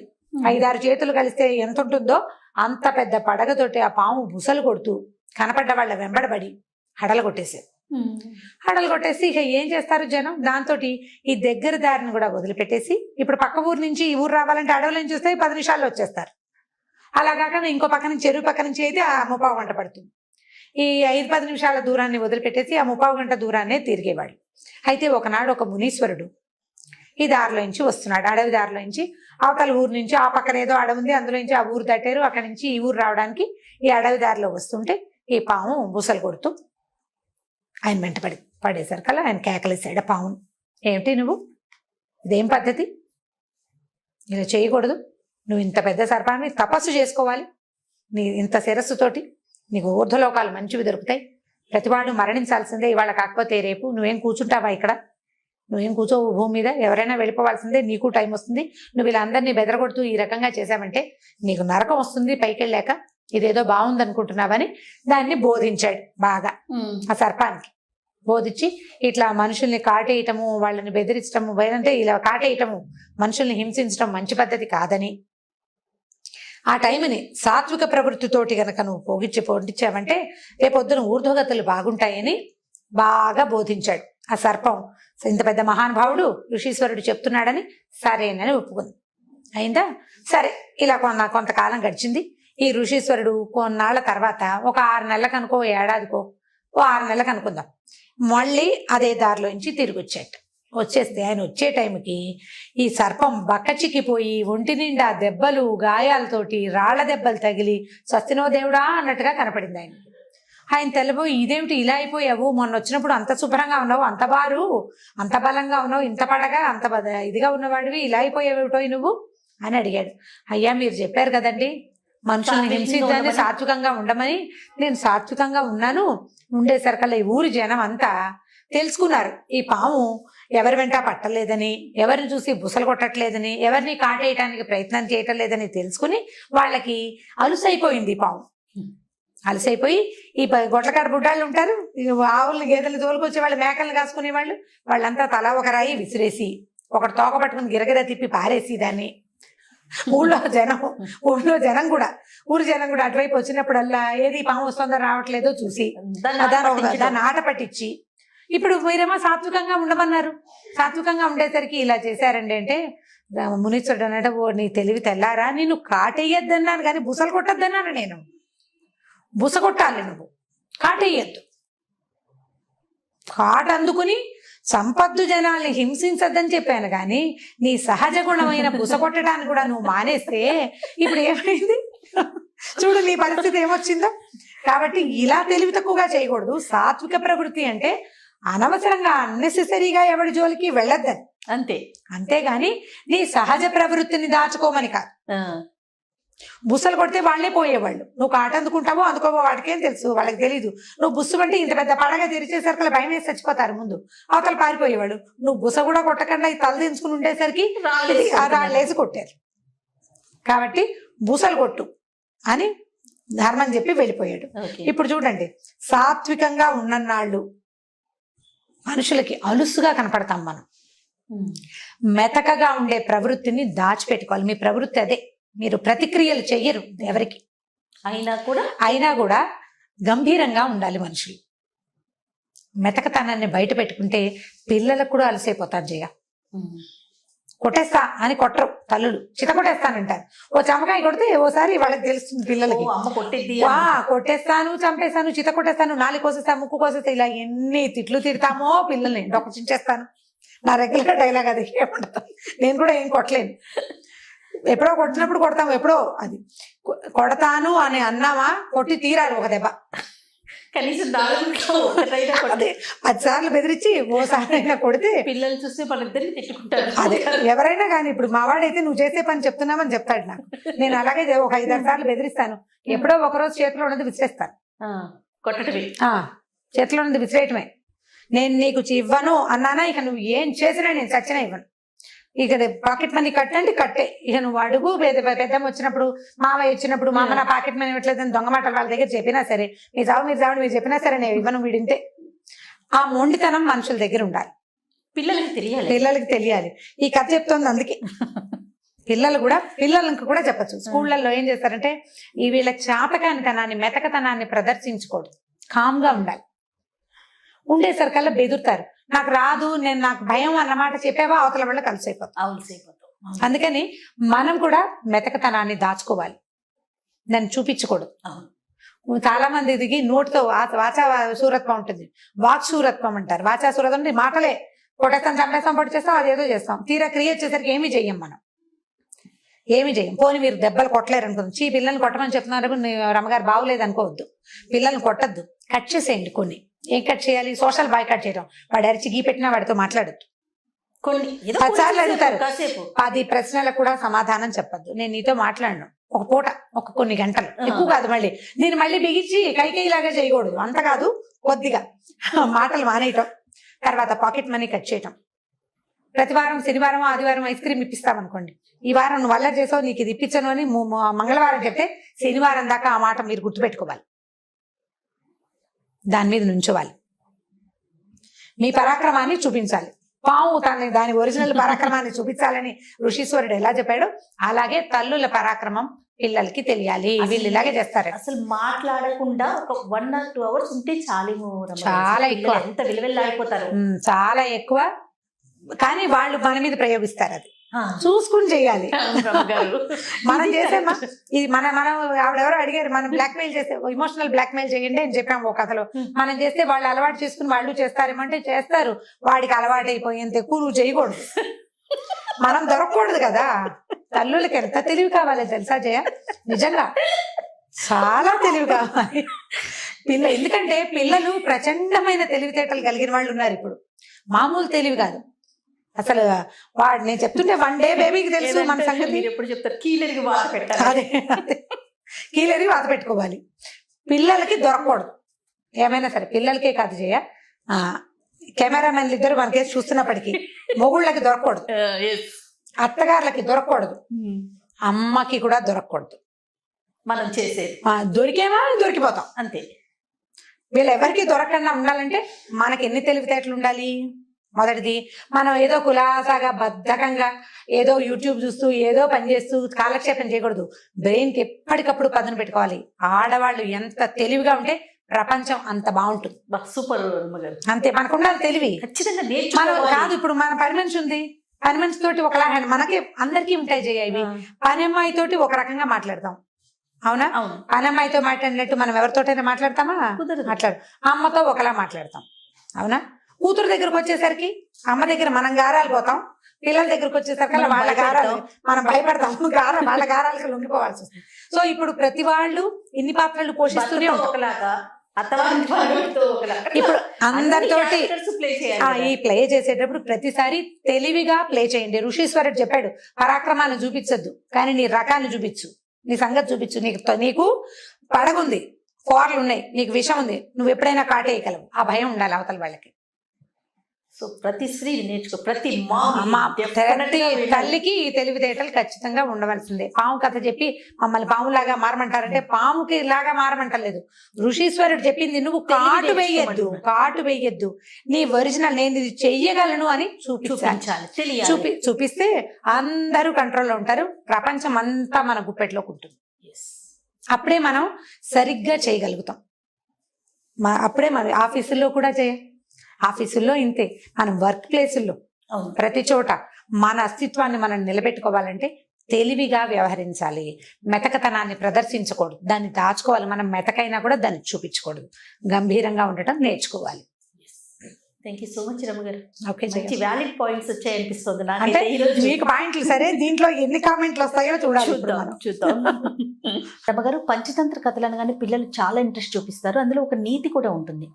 5-6 చేతులు కలిస్తే ఎంత ఉంటుందో అంత పెద్ద పడగతోటి ఆ పాము బుసలు కొడుతూ కనపడ్డ వాళ్ళ వెంబడబడి హడలు కొట్టేసేది. హడలు కొట్టేసి ఇక ఏం చేస్తారు జనం, దాంతో ఈ దగ్గర దారిని కూడా వదిలిపెట్టేసి ఇప్పుడు పక్క ఊరు నుంచి ఈ ఊరు రావాలంటే అడవుల నుంచి వస్తే 10 నిమిషాల్లో వచ్చేస్తారు. అలా కాకుండా ఇంకో పక్క నుంచి చెరువు పక్క నుంచి అయితే ఆ 30 గంట పడుతుంది. ఈ 5-10 నిమిషాల దూరాన్ని వదిలిపెట్టేసి ఆ 30 గంట దూరాన్నే తిరిగేవాడు. అయితే ఒకనాడు ఒక మునీశ్వరుడు ఈ దారిలో నుంచి వస్తున్నాడు, అడవి దారిలో నుంచి. అవతల ఊరు నుంచి ఆ పక్కన ఏదో అడవి ఉంది, అందులో నుంచి ఆ ఊరు దాటారు. అక్కడి నుంచి ఈ ఊరు రావడానికి ఈ అడవి దారిలో వస్తుంటే ఈ పాము బుసలు కొడుతూ ఆయన వెంట పడేసరికల్లా ఆయన కేకలేసాడు ఆ పామును. ఏమిటి నువ్వు, ఇదేం పద్ధతి, ఇలా చేయకూడదు, నువ్వు ఇంత పెద్ద సర్పాన్ని తపస్సు చేసుకోవాలి, నీ ఇంత శిరస్సుతోటి నీకు ఊర్ధ్వలోకాలు మంచివి దొరుకుతాయి, ప్రతివాడు మరణించాల్సిందే ఇవాళ కాకపోతే రేపు, నువ్వేం కూర్చుంటావా ఇక్కడ, నువ్వేం కూర్చోవు భూమి మీద, ఎవరైనా వెళ్ళిపోవాల్సిందే, నీకు టైం వస్తుంది, నువ్వు ఇలా అందరినీ బెదరగొడుతూ ఈ రకంగా చేశావంటే నీకు నరకం వస్తుంది పైకి వెళ్ళాక, ఇదేదో బాగుందనుకుంటున్నావని దాన్ని బోధించాడు బాగా. ఆ సర్పానికి బోధించి ఇట్లా మనుషుల్ని కాటేయటము, వాళ్ళని బెదిరించటము, అంటే ఇలా కాటేయటము, మనుషుల్ని హింసించడం మంచి పద్ధతి కాదని, ఆ టైంని సాత్విక ప్రవృత్తితోటి గనక నువ్వు పొందించావంటే రేపొద్దున ఊర్ధ్వగతులు బాగుంటాయని బాగా బోధించాడు. ఆ సర్పం ఇంత పెద్ద మహానుభావుడు ఋషీశ్వరుడు చెప్తున్నాడని సరేనని ఒప్పుకుంది. అయిందా, సరే. ఇలా కొంతకాలం గడిచింది. ఈ ఋషీశ్వరుడు కొన్నాళ్ల తర్వాత ఒక 6 నెలలకు అనుకో, ఏడాదికో, 6 నెలలకు అనుకుందాం, మళ్ళీ అదే దారిలోంచి తిరిగి వచ్చేస్తే ఆయన వచ్చే టైంకి ఈ సర్పం బక్కచిక్కిపోయి ఒంటి నిండా దెబ్బలు, గాయాలతోటి, రాళ్ల దెబ్బలు తగిలి స్వస్తినో దేవుడా అన్నట్టుగా కనపడింది ఆయన. ఆయన తెల్లబోయి, ఇదేమిటి ఇలా అయిపోయావు, మొన్న వచ్చినప్పుడు అంత శుభ్రంగా ఉన్నావు, అంత బారు, అంత బలంగా ఉన్నావు, ఇంత పడగా అంత ఇదిగా ఉన్నవాడివి, ఇలా అయిపోయావేమిటో నువ్వు అని అడిగాడు. అయ్యా మీరు చెప్పారు కదండి మనుషుల్ని హింసించని, సాత్వికంగా ఉండమని, నేను సాత్వికంగా ఉన్నాను. ఉండేసరికల్లా ఈ ఊరి జనం అంతా తెలుసుకున్నారు ఈ పాము ఎవరి వెంట పట్టలేదని, ఎవరిని చూసి బుసలు కొట్టట్లేదని, ఎవరిని కాటేయటానికి ప్రయత్నం చేయటం లేదని తెలుసుకుని వాళ్ళకి అలుసైపోయింది పాము. అలసైపోయి ఈ గొడ్లకాడ బుడ్డాళ్ళు ఉంటారు, ఆవుల్ని గేదెలు తోలుకొచ్చే వాళ్ళు, మేకలను కాసుకునే వాళ్ళు, వాళ్ళంతా తలా ఒక రాయి విసిరేసి ఒకటి తోక పట్టుకుని గిరగిర తిప్పి పారేసి దాన్ని ఊళ్ళో జనం కూడా ఊరి జనం కూడా అటువైపు వచ్చినప్పుడల్లా ఏది పాము వస్తుందో రావట్లేదో చూసి దాన్ని ఆట పట్టించి, ఇప్పుడు మీరేమో సాత్వికంగా ఉండమన్నారు, సాత్వికంగా ఉండేసరికి ఇలా చేశారండి అంటే మునీశ్వరుడు అన్నాడు, ఓ నీ తెలివి తెల్లారా, నేను కాటేయద్దన్నాను కానీ బుసలు కొట్టద్దన్నాను. నేను బుస కొట్టాలి, నువ్వు కాటేయద్దు, కాట అందుకుని సంపద్దు జనాల్ని హింసించద్దని చెప్పాను కానీ నీ సహజ గుణమైన బుస కొట్టడానికి కూడా నువ్వు మానేస్తే ఇప్పుడు ఏమైంది చూడు నీ పరిస్థితి ఏమొచ్చిందో. కాబట్టి ఇలా తెలివి తక్కువగా చేయకూడదు. సాత్విక ప్రవృత్తి అంటే అనవసరంగా అన్నెసెసరీగా ఎవరి జోలికి వెళ్ళొద్దని, అంతేగాని నీ సహజ ప్రవృత్తిని దాచుకోమని కాదు. బుస్సలు కొడితే వాళ్ళే పోయేవాళ్ళు, నువ్వు కాట అందుకుంటావో అందుకోవో వాటికేం తెలుసు, వాళ్ళకి తెలీదు. నువ్వు బుస్సు అంటే ఇంత పెద్ద పడగా తెరిచేసరికి భయం వేసి చచ్చిపోతారు ముందు, అవతల పారిపోయేవాళ్ళు. నువ్వు బుస కూడా కొట్టకుండా ఈ తల దించుకుని ఉండేసరికి రాళ్ళేసి కొట్టారు. కాబట్టి బుసలు కొట్టు అని ధర్మం చెప్పి వెళ్ళిపోయాడు. ఇప్పుడు చూడండి, సాత్వికంగా ఉన్ననాళ్ళు మనుషులకి అలుసుగా కనపడతాం మనం. మెతకగా ఉండే ప్రవృత్తిని దాచిపెట్టుకోవాలి. మీ ప్రవృత్తి అదే, మీరు ప్రతిక్రియలు చెయ్యరు ఎవరికి అయినా కూడా గంభీరంగా ఉండాలి మనుషులు. మెతకతనాన్ని బయట పెట్టుకుంటే పిల్లలకు కూడా అలసైపోతారు. జయ కొట్టేస్తా అని కొట్టరు తల్లులు, చిత కొట్టేస్తానంటారు. ఓ చమకాయ కొడితే ఓసారి వాళ్ళకి తెలుస్తుంది పిల్లలకి, కొట్టేస్తాను, చంపేస్తాను, చిత కొట్టేస్తాను, నాలుగు కోసేస్తా, ముక్కు కోసేస్తా, ఇలా ఎన్ని తిట్లు తిడతామో పిల్లల్ని. డొక్క చించేస్తాను, నా రెగ్యులర్ డైలాగ్ అది. ఏమంటా నేను కూడా ఏం కొట్టలేను, ఎప్పుడో కొట్టినప్పుడు కొడతాము, ఎప్పుడో అది కొడతాను అని అన్నామా కొట్టి తీరాలి ఒక దెబ్బ. కనీసం 10 సార్లు బెదిరించి ఓసారి అయినా కొడితే పిల్లలు చూస్తే వాళ్ళిద్దరిని తిట్టుకుంటారు. అదే ఎవరైనా కానీ, ఇప్పుడు మా వాడైతే నువ్వు చేసే పని చెప్తున్నామని చెప్తాడు నాకు. నేను అలాగే ఒక 5-6 సార్లు బెదిరిస్తాను. ఎప్పుడో ఒకరోజు చేతిలో ఉన్నది విసిరేస్తాను. కొట్టడమే, చేతిలో ఉన్నది విసిరేయటమే. నేను నీకు ఇవ్వను అన్నానా ఇక నువ్వు ఏం చేసినా నేను చచ్చినా ఇవ్వను. ఇక పాకెట్ మనీ కట్టంటే కట్టే, ఇక నువ్వు అడుగు. పెద్దమ్మ వచ్చినప్పుడు, మామయ్య వచ్చినప్పుడు, మామ నా పాకెట్ మనీ ఇవ్వట్లేదని దొంగ మాటలు వాళ్ళ దగ్గర చెప్పినా సరే, మీరు చావు మీరు చెప్పినా సరే నేను ఇవ్వను వీడింతే. ఆ మొండితనం మనుషుల దగ్గర ఉండాలి, పిల్లలకి తెలియాలి. ఈ కథ చెప్తోంది అందుకే. పిల్లలకు కూడా చెప్పచ్చు. స్కూళ్ళల్లో ఏం చేస్తారంటే ఈ వీళ్ళ చాతకానితనాన్ని, మెతకతనాన్ని ప్రదర్శించకూడదు, కామ్గా ఉండాలి. ఉండేసరికల్లా బెదురుతారు, నాకు రాదు, నాకు భయం అన్నమాట చెప్పావా అవతల వల్ల కలిసైపోతాం. అందుకని మనం కూడా మెతకతనాన్ని దాచుకోవాలి, దాన్ని చూపించకూడదు. చాలా మంది దిగి నోటితో వాచా శూరత్వం ఉంటుంది, వాక్ శూరత్వం అంటారు. వాచా శూరత్వం అంటే మాటలే, కొట్టేస్తాం, చంపేస్తాం, పొడి చేస్తాం, అదేదో చేస్తాం. తీరా క్రియేట్ చేసరికి ఏమీ చెయ్యం, మనం ఏమి చేయం. పోనీ మీరు దెబ్బలు కొట్టలేరు అనుకోండి, పిల్లల్ని కొట్టమని చెప్తున్నారు, రమ్మగారు బాగులేదు అనుకోవద్దు, పిల్లల్ని కొట్టద్దు, కట్ చేసేయండి. కొన్ని ఏం కట్ చేయాలి, సోషల్ బాయ్ కట్ చేయడం. వాడు అరిచి గీ పెట్టినా వాడితో మాట్లాడద్దు. 10 సార్లు అడుగుతారు, 10 ప్రశ్నలకు కూడా సమాధానం చెప్పద్దు. నేను నీతో మాట్లాడను ఒక పూట, కొన్ని గంటలు, ఎక్కువ కాదు. నేను మళ్ళీ బిగించి కైకేయిలాగా చేయకూడదు, అంత కాదు, కొద్దిగా మాటలు మానేయటం. తర్వాత పాకెట్ మనీ కట్ చేయటం. ప్రతి వారం శనివారం ఆదివారం ఐస్ క్రీమ్ ఇప్పిస్తామనుకోండి, ఈ వారం నువ్వు వల్ల చేసావు, నీకు ఇది ఇప్పించను అని మంగళవారం చెప్తే శనివారం దాకా ఆ మాట మీరు గుర్తుపెట్టుకోవాలి, దాని మీద నుంచోవాలి, మీ పరాక్రమాన్ని చూపించాలి. పాము దాని ఒరిజినల్ పరాక్రమాన్ని చూపించాలని ఋషీశ్వరుడు ఎలా చెప్పాడు, అలాగే తల్లుల పరాక్రమం పిల్లలకి తెలియాలి. వీళ్ళు ఇలాగే చేస్తారు. అసలు మాట్లాడకుండా ఒక 1 or 2 hours ఉంటే చాలేమో, చాలా ఎక్కువ, ఎంత విలువెల్లాడిపోతారు, చాలా ఎక్కువ. కానీ వాళ్ళు మన మీద ప్రయోగిస్తారు, అది చూసుకుని చేయాలి. మనం చేసేమా ఇది మనం ఆవిడెవరో అడిగారు, మనం బ్లాక్మెయిల్ చేస్తే, ఇమోషనల్ బ్లాక్మెయిల్ చేయండి అని చెప్పాము ఒక కథలో. మనం చేస్తే వాళ్ళు అలవాటు చేసుకుని వాళ్ళు చేస్తారేమంటే చేస్తారు. వాడికి అలవాటు అయిపోయేంత ఎక్కువ నువ్వు చేయకూడదు, మనం దొరకకూడదు కదా. తల్లులకి ఎంత తెలివి కావాలి తెలుసా జయ, నిజంగా చాలా తెలివి కావాలి ఎందుకంటే పిల్లలు ప్రచండమైన తెలివితేటలు కలిగిన వాళ్ళు ఉన్నారు ఇప్పుడు, మామూలు తెలివి కాదు అసలు. నేను చెప్తుంటే 1 day బేబీకి తెలుసు మన సంగతి. ఎప్పుడు చెప్తారు, కీలెరిగి వాత పెట్టాలి. అదే కీలెరిగి వాత పెట్టుకోవాలి. పిల్లలకి దొరకకూడదు, ఏమైనా సరే. పిల్లలకే కాదు చేయ, కెమెరామెన్లు ఇద్దరు మనకేసి చూస్తున్నప్పటికీ మొగుళ్ళకి దొరకకూడదు, అత్తగారులకి దొరకకూడదు, అమ్మకి కూడా దొరకకూడదు. మనం చేసేది దొరికేమా దొరికిపోతాం అంతే. వీళ్ళు ఎవరికి దొరకకుండా ఉండాలంటే మనకి ఎన్ని తెలివితేటలు ఉండాలి. మొదటిది, మనం ఏదో కులాసాగా బద్ధకంగా ఏదో యూట్యూబ్ చూస్తూ ఏదో పని చేస్తూ కాలక్షేపం చేయకూడదు. బ్రెయిన్కి ఎప్పటికప్పుడు పదును పెట్టుకోవాలి. ఆడవాళ్ళు ఎంత తెలివిగా ఉంటే ప్రపంచం అంత బాగుంటుంది. సూపర్ అంతే, మనకున్న తెలివి ఖచ్చితంగా మనం కాదు. ఇప్పుడు మన పని మనిషి ఉంది, పని మనిషి తోటి ఒకలా, మనకి అందరికీ ఉంటాయి చేయ ఇవి. పని అమ్మాయి తోటి ఒక రకంగా మాట్లాడతాం, అవునా? పని అమ్మాయితో మాట్లాడినట్టు మనం ఎవరితోటైనా మాట్లాడతామా? మాట్లాడు. అమ్మతో ఒకలా మాట్లాడతాం, అవునా? కూతురు దగ్గరకు వచ్చేసరికి అమ్మ దగ్గర మనం గారాలు పోతాం, పిల్లల దగ్గరకు వచ్చేసరికి వాళ్ళ గారాలు మనం భయపడతాం, వాళ్ళ గారాలకు లొంగిపోవాల్సి వస్తుంది. సో ఇప్పుడు ప్రతి వాళ్ళు ఇన్ని పాత్రలు పోషిస్తూనే ఒకలాగా, ఇప్పుడు అందరితోటి ఈ ప్లే చేసేటప్పుడు ప్రతిసారి తెలివిగా ప్లే చేయండి. ఋషీశ్వరుడు చెప్పాడు, పరాక్రమాన్ని చూపించద్దు కానీ నీ రకాన్ని చూపించు, నీ సంగతి చూపించు. నీకు పడగుంది, ఫోర్లు ఉన్నాయి, నీకు విషం ఉంది, నువ్వు ఎప్పుడైనా కాటేయగలవు. ఆ భయం ఉండాలి అవతల వాళ్ళకి. సో ప్రతి స్త్రీ నేర్చుకో, ప్రతి తల్లికి ఈ తెలివితేటలు ఖచ్చితంగా ఉండవలసిందే. పాము కథ చెప్పి మమ్మల్ని పాములాగా మారమంటారంటే పాముకి లాగా మారమంటలేదు. ఋషీశ్వరుడు చెప్పింది నువ్వు కాటు వేయద్దు, నీ ఒరిజినల్ నేను ఇది చెయ్యగలను అని చూపించాలి. చూపిస్తే అందరూ కంట్రోల్లో ఉంటారు, ప్రపంచం అంతా మన గుప్పెట్లోకి ఉంటుంది. అప్పుడే మనం సరిగ్గా చేయగలుగుతాం. అప్పుడే మన ఆఫీసుల్లో కూడా ఆఫీసుల్లో ఇంతే, మనం వర్క్ ప్లేసుల్లో ప్రతి చోట మన అస్తిత్వాన్ని మనం నిలబెట్టుకోవాలంటే తెలివిగా వ్యవహరించాలి. మెతకతనాన్ని ప్రదర్శించకూడదు, దాన్ని దాచుకోవాలి. మనం మెతకైనా కూడా దాన్ని చూపించకూడదు, గంభీరంగా ఉండటం నేర్చుకోవాలి. థ్యాంక్ యూ సో మచ్ రమ్మ గారు. ఓకే, మంచి వ్యాలిడ్ పాయింట్స్ వచ్చాయనిపిస్తుంది నాకు. అంటే మీకు పాయింట్లు సరే, దీంట్లో ఎన్ని కామెంట్లు వస్తాయో చూడాలి. చూద్దాం. రమ్మ గారు, పంచతంత్ర కథలు అనగానే పిల్లలు చాలా ఇంట్రెస్ట్ చూపిస్తారు, అందులో ఒక నీతి కూడా ఉంటుంది.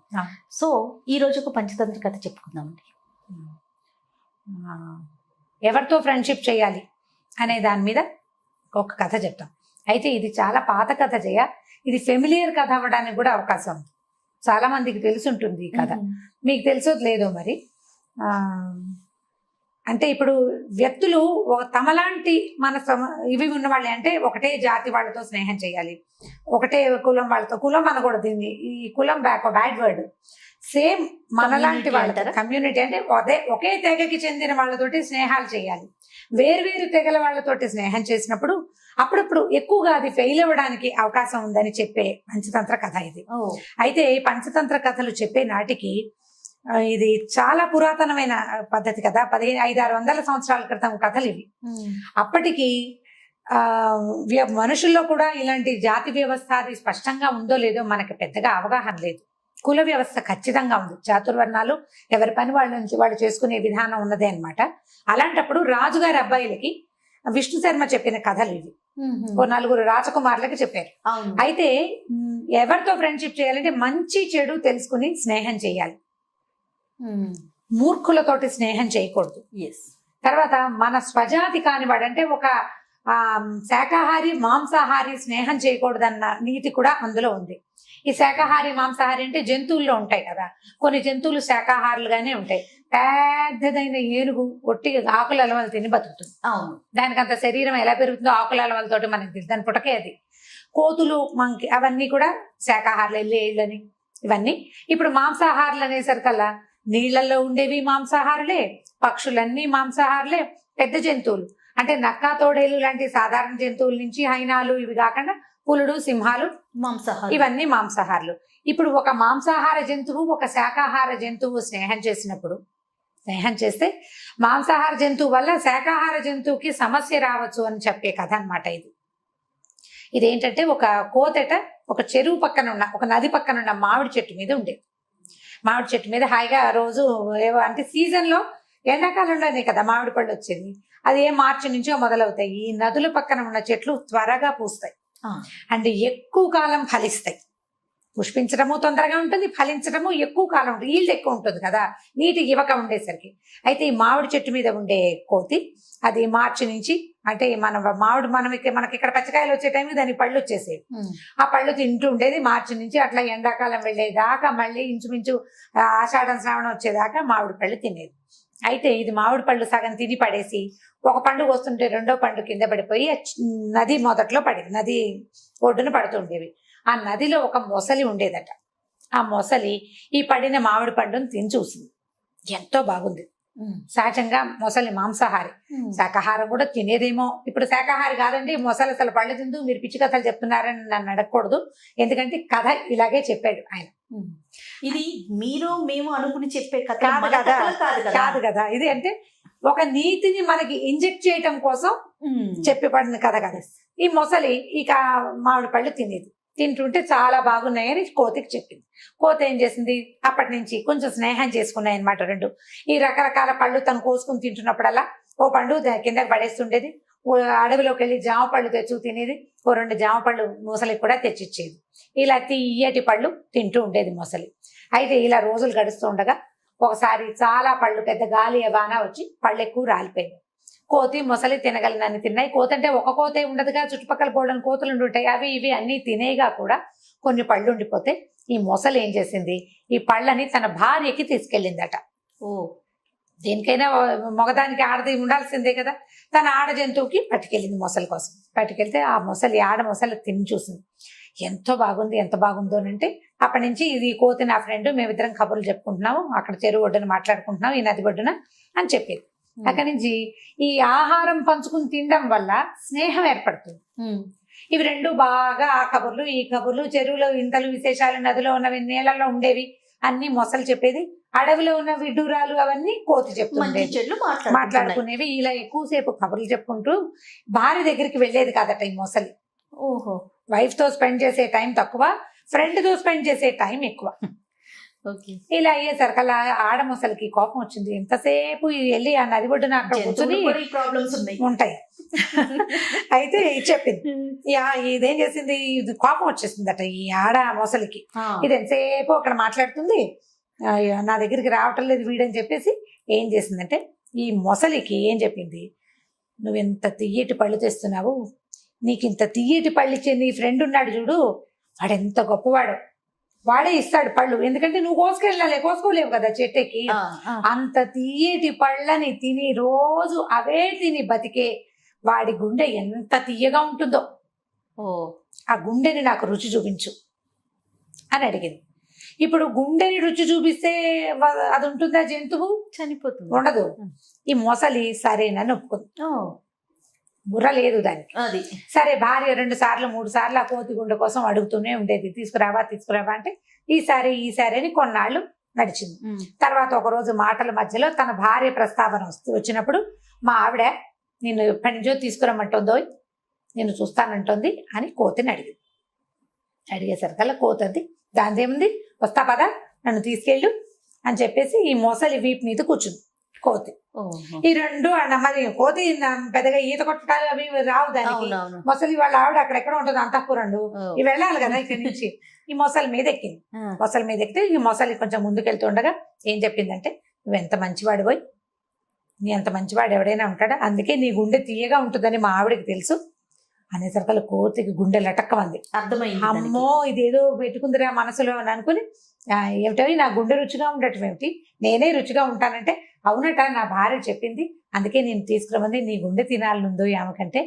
సో ఈ రోజు ఒక పంచతంత్ర కథ చెప్పుకుందామండి. ఎవరితో ఫ్రెండ్షిప్ చేయాలి అనే దాని మీద ఒక కథ చెప్తాం. అయితే ఇది చాలా పాత కథ ఇది ఫెమిలియర్ కథ అవ్వడానికి కూడా అవకాశం ఉంది. చాలా మందికి తెలుసుంటుంది ఈ కథ. మీకు తెలుసో లేదో మరి. అంటే ఇప్పుడు వ్యక్తులు తమలాంటి ఇవి ఉన్న వాళ్ళే, అంటే ఒకటే జాతి వాళ్ళతో స్నేహం చేయాలి, ఒకటే కులం వాళ్ళతో, కులం అనకూడదు, ఈ కులం బ్యాడ్ వర్డ్, సేమ్ మనలాంటి వాళ్ళతో, కమ్యూనిటీ అంటే ఒకే తెగకి చెందిన వాళ్ళతోటి స్నేహాలు చేయాలి. వేరు తెగల వాళ్ళతోటి స్నేహం చేసినప్పుడు అప్పుడప్పుడు ఎక్కువగా అది ఫెయిల్ అవ్వడానికి అవకాశం ఉందని చెప్పే పంచతంత్ర కథ ఇది. అయితే ఈ పంచతంత్ర కథలు చెప్పే నాటికి ఇది చాలా పురాతనమైన పద్ధతి కదా, 500-600 సంవత్సరాల క్రితం కథలు ఇవి. అప్పటికి మనుషుల్లో కూడా ఇలాంటి జాతి వ్యవస్థ అది స్పష్టంగా ఉందో లేదో మనకి పెద్దగా అవగాహన లేదు. కుల వ్యవస్థ ఖచ్చితంగా ఉంది, చాతుర్వర్ణాలు ఎవరి పని వాళ్ళ నుంచి వాళ్ళు చేసుకునే విధానం ఉన్నదే అన్నమాట. అలాంటప్పుడు రాజుగారి అబ్బాయిలకి విష్ణు శర్మ చెప్పిన కథలు ఇవి. 4 రాజకుమారులకి చెప్పారు. అయితే ఎవరితో ఫ్రెండ్షిప్ చేయాలంటే మంచి చెడు తెలుసుకుని స్నేహం చేయాలి, మూర్ఖులతోటి స్నేహం చేయకూడదు. తర్వాత మన స్వజాతి కానివాడు, అంటే ఒక శాకాహారి మాంసాహారి స్నేహం చేయకూడదన్న నీతి కూడా అందులో ఉంది. ఈ శాకాహారి మాంసాహారి అంటే జంతువుల్లో ఉంటాయి కదా, కొన్ని జంతువులు శాకాహారులుగానే ఉంటాయి. పెద్దదైన ఏనుగు ఒట్టిగా ఆకుల అలవలు తిని బతుకుతుంది. దానికి అంత శరీరం ఎలా పెరుగుతుందో ఆకుల అలవలతోటి మనకి తెలుసు, దాని పుటకే అది. కోతులు మంకి అవన్నీ కూడా శాకాహారులు, ఎల్లేళ్ళని ఇవన్నీ. ఇప్పుడు మాంసాహారులు అనేసరికల్లా నీళ్లలో ఉండేవి మాంసాహారులే, పక్షులన్నీ మాంసాహారులే, పెద్ద జంతువులు అంటే నక్క తోడేలు లాంటి సాధారణ జంతువుల నుంచి హైనాలు ఇవి కాకుండా పులుడు, సింహాలు, మాంసాహారు, ఇవన్నీ మాంసాహారులు. ఇప్పుడు ఒక మాంసాహార జంతువు ఒక శాకాహార జంతువు స్నేహం చేస్తే మాంసాహార జంతువు వల్ల శాకాహార జంతువుకి సమస్య రావచ్చు అని చెప్పే కథ అన్నమాట ఇది. ఇదేంటంటే ఒక కోతట ఒక చెరువు పక్కన ఉన్న, ఒక నది పక్కన ఉన్న మామిడి చెట్టు మీద ఉండేది. మామిడి చెట్టు మీద హాయిగా రోజు ఏవో అంటే సీజన్లో ఎండాకాలంలోనే కదా మామిడి పళ్ళు వచ్చేది, అది మార్చి నుంచో మొదలవుతాయి. ఈ నదుల పక్కన ఉన్న చెట్లు త్వరగా పూస్తాయి అంటే ఎక్కువ కాలం ఫలిస్తాయి. పుష్పించడము తొందరగా ఉంటుంది, ఫలించడము ఎక్కువ కాలం ఉంటుంది, ఈల్డ్ ఎక్కువ ఉంటుంది కదా నీటి ఇవ్వక ఉండేసరికి. అయితే ఈ మామిడి చెట్టు మీద ఉండే కోతి అది మార్చి నుంచి, అంటే మనకి ఇక్కడ పచ్చకాయలు వచ్చే టైంకి దానికి పళ్ళు వచ్చేసేవి. ఆ పళ్ళు తింటూ ఉండేది మార్చి నుంచి. అట్లా ఎండాకాలం వెళ్ళేదాకా మళ్ళీ ఇంచుమించు ఆషాఢం శ్రావణం వచ్చేదాకా మామిడి పళ్ళు తినేది. అయితే ఇది మామిడి పళ్ళు సగం తిని పడేసి ఒక పండు వస్తుంటే రెండో పండు కింద పడిపోయి నది మొదట్లో పడేది, నది ఒడ్డున పడుతుండేవి. ఆ నదిలో ఒక మొసలి ఉండేదట. ఆ మొసలి ఈ పడిన మామిడి పండును తిని చూసింది, ఎంతో బాగుంది. సహజంగా మొసలి మాంసాహారి, శాకాహారం కూడా తినేదేమో. ఇప్పుడు శాకాహారి కాదండి మొసలి, అసలు పళ్ళు తిందు మీరు పిచ్చి కథలు చెప్తున్నారని నన్ను అడగకూడదు, ఎందుకంటే కథ ఇలాగే చెప్పాడు ఆయన. ఇది మీరు మేము అనుకుని చెప్పే కథ కాదు కదా ఇది. అంటే ఒక నీతిని మనకి ఇంజెక్ట్ చేయటం కోసం చెప్పబడిన కథ కదా. ఈ మొసలి ఇక మామిడి పళ్ళు తింటుంటే చాలా బాగున్నాయని కోతికి చెప్పింది. కోతి ఏం చేసింది, అప్పటి నుంచి కొంచెం స్నేహం చేసుకున్నాయి అనమాట రెండు. ఈ రకరకాల పళ్ళు తను కోసుకుని తింటున్నప్పుడల్లా ఓ పండు కిందకి పడేస్తుండేది. అడవిలోకి వెళ్ళి జామ పళ్ళు తెచ్చు తినేది, ఓ 2 జామ పళ్ళు మొసలికి కూడా తెచ్చిచ్చేది. ఇలా తీయటి పళ్ళు తింటూ ఉండేది మొసలి. అయితే ఇలా రోజులు గడుస్తూ ఉండగా ఒకసారి చాలా పళ్ళు, పెద్ద గాలి వాన వచ్చి పళ్ళు ఎక్కువ రాలిపోయింది. కోతి మొసలి తినగలనని తిన్నాయి. కోతి అంటే ఒక కోతే ఉండదుగా, చుట్టుపక్కల బోల్డని కోతులు ఉంటాయి, అవి ఇవి అన్ని తినేగా కూడా కొన్ని పళ్ళు ఉండిపోతే ఈ మొసలి ఏం చేసింది, ఈ పళ్ళని తన భార్యకి తీసుకెళ్ళిందట. దేనికైనా మగదానికి ఆడది ఉండాల్సిందే కదా. తన ఆడ జంతువుకి పట్టుకెళ్ళింది మొసలి కోసం. పట్టుకెళ్తే ఆ మొసలి ఆడ మొసలి తిని చూసింది, ఎంతో బాగుంది, ఎంత బాగుందో అంటే అప్పటి నుంచి ఇది కోతి నా ఫ్రెండ్, మేమిద్దరం కబుర్లు చెప్పుకుంటున్నాము, అక్కడ చెరువు ఒడ్డున మాట్లాడుకుంటున్నాం, ఈ నది ఒడ్డున అని చెప్పేది. అక్కడి నుంచి ఈ ఆహారం పంచుకుని తినడం వల్ల స్నేహం ఏర్పడుతుంది. ఇవి రెండు బాగా ఆ కబుర్లు ఈ కబుర్లు, చెరువులో ఇంతలు విశేషాలు, నదిలో ఉన్నవి, నీళ్ళల్లో ఉండేవి అన్ని మొసలు చెప్పేది, అడవిలో ఉన్న విడ్డూరాలు అవన్నీ కోతి చెప్తుండేది, మాట్లాడుకునేవి. ఇలా ఎక్కువసేపు కబుర్లు చెప్పుకుంటూ భార్య దగ్గరికి వెళ్ళేది కాదట ఈ మొసలి. వైఫ్ తో స్పెండ్ చేసే టైం తక్కువ, ఫ్రెండ్ తో స్పెండ్ చేసే టైం ఎక్కువ. ఇలా అయ్యేసరికి అలా ఆడ మొసలికి కోపం వచ్చింది. ఎంతసేపు వెళ్ళి ఆ నది ఒడ్డున అక్కడ కూర్చొని ఉంటాయి. అయితే చెప్పింది, ఇదేం చేసింది, ఇది కోపం వచ్చేసిందట ఈ ఆడ మొసలికి. ఇది ఎంతసేపు అక్కడ మాట్లాడుతుంది, నా దగ్గరికి రావటం లేదు వీడని చెప్పేసి ఏం చేసిందంటే ఈ మొసలికి ఏం చెప్పింది, నువ్వు ఎంత తియ్యటి పళ్ళు తెస్తున్నావు, నీకు ఇంత తియ్యటి పళ్ళు ఇచ్చే నీ ఫ్రెండ్ ఉన్నాడు చూడు, వాడు ఎంత గొప్పవాడు, వాడే ఇస్తాడు పళ్ళు, ఎందుకంటే నువ్వు కోసుకోలేవు కదా చెట్టుకి. అంత తీయటి పళ్ళని తిని రోజు అవే తిని బతికే వాడి గుండె ఎంత తీయగా ఉంటుందో, ఆ గుండెని నాకు రుచి చూపించు అని అడిగింది. ఇప్పుడు గుండెని రుచి చూపిస్తే అది ఉంటుందా? జంతువు చనిపోతుంది, ఉండదు. ఈ మొసలి సరేనని ఒప్పుకుంది, బుర్ర లేదు దానికి. అది సరే భార్య 2 సార్లు 3 సార్లు ఆ కోతి గుండె కోసం అడుగుతూనే ఉండేది, తీసుకురావా అంటే ఈసారి అని కొన్నాళ్ళు నడిచింది. తర్వాత ఒక రోజు మాటల మధ్యలో తన భార్య ప్రస్తావన వచ్చినప్పుడు మా ఆవిడ నిన్ను ఎప్పటి నుంచో తీసుకురమ్మంటుందో నేను చూస్తానంటుంది అని కోతిని అడిగేసరికల్లా కోతది దానిదేముంది, వస్తా పదా నన్ను తీసుకెళ్ళు అని చెప్పేసి ఈ మొసలి వీపు మీద కూర్చుంది కోతి. ఈ 2 మరి కోతి పెద్దగా ఈత కొట్టడాలు అవి రావు దానికి. మొసలి వాళ్ళ ఆవిడ అక్కడెక్కడ ఉంటుంది అంతఃపురంలో, ఇవి వెళ్ళాలి కదా ఇక్కడి నుంచి. ఈ మొసలి మీద ఎక్కింది. మొసలి మీద ఎక్కితే ఈ మొసలి కొంచెం ముందుకెళ్తుండగా ఏం చెప్పిందంటే, నువ్వు ఎంత మంచివాడు పోయి, నీ అంత మంచివాడు ఎవడైనా ఉంటాడా, అందుకే నీ గుండె తీయగా ఉంటుందని మా ఆవిడకి తెలుసు అనేసరికల్లా కోతికి గుండె లటక్కమంది. అర్థమైంది, అమ్మో ఇదేదో పెట్టుకుందిరా మనసులో అని అనుకుని, ఏమిటో నా గుండె రుచిగా ఉండటం ఏమిటి, నేనే రుచిగా ఉంటానంటే, అవునట నా భార్య చెప్పింది అందుకే నేను తీసుకురమంది, నీ గుండె తినాలనుందో ఆమెకంటే.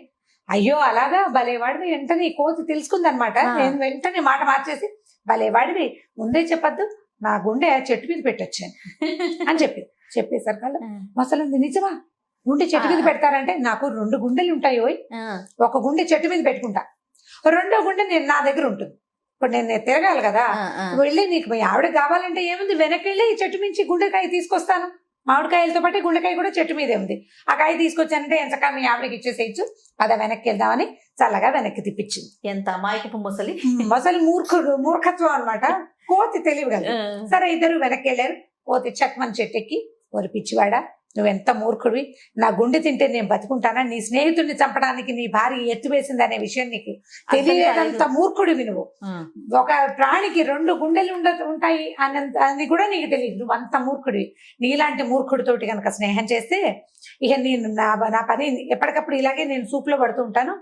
అయ్యో అలాగా, భలేవాడివి. వెంటనే కోతి తెలుసుకుందనమాట. నేను వెంటనే మాట మార్చేసి, భలేవాడివి, ముందే చెప్పద్దు, నా గుండె చెట్టు మీద పెట్టొచ్చాను అని చెప్పేసరికల్లా మొసలుంది, నిజమా గుండె చెట్టు మీద పెడతారంటే, నాకు 2 గుండెలు ఉంటాయి, ఒక గుండె చెట్టు మీద పెట్టుకుంటా, 2వ గుండె నేను నా దగ్గర ఉంటుంది. ఇప్పుడు నేను తిరగాలి కదా, వెళ్ళి నీకు మీ ఆవిడ కావాలంటే ఏముంది, వెనక్కి వెళ్ళి చెట్టు మించి గుండెకాయ తీసుకొస్తాను, మామిడికాయలతో పాటు గుండెకాయ కూడా చెట్టు మీదే ఉంది, ఆ కాయ తీసుకొచ్చానంటే ఎంతకా మీ ఆవిడకి ఇచ్చేసేయచ్చు, పద వెనక్కి వెళ్దామని చల్లగా వెనక్కి తిప్పించింది. ఎంత అమాయకపు మొసలి. మొసలి మూర్ఖత్వం అనమాట, కోతి తెలివి కదా. సరే ఇద్దరు వెనక్కి వెళ్ళారు. కోతి చక్మన్ చెట్టెక్కి, ఓరి పిచ్చివాడా నువ్వెంత మూర్ఖుడివి, నా గుండె తింటే నేను బతుకుంటానా, నీ స్నేహితుడిని చంపడానికి నీ భార్య ఎత్తువేసింది అనే విషయం నీకు తెలియదంత మూర్ఖుడివి నువ్వు. ఒక ప్రాణికి 2 గుండెలు ఉంటాయి అని కూడా నీకు తెలియదు, నువ్వు అంత మూర్ఖుడివి. నీలాంటి మూర్ఖుడితోటి కనుక స్నేహం చేస్తే ఇక నేను నా పని ఎప్పటికప్పుడు ఇలాగే నేను సూపులో పడుతూ ఉంటాను.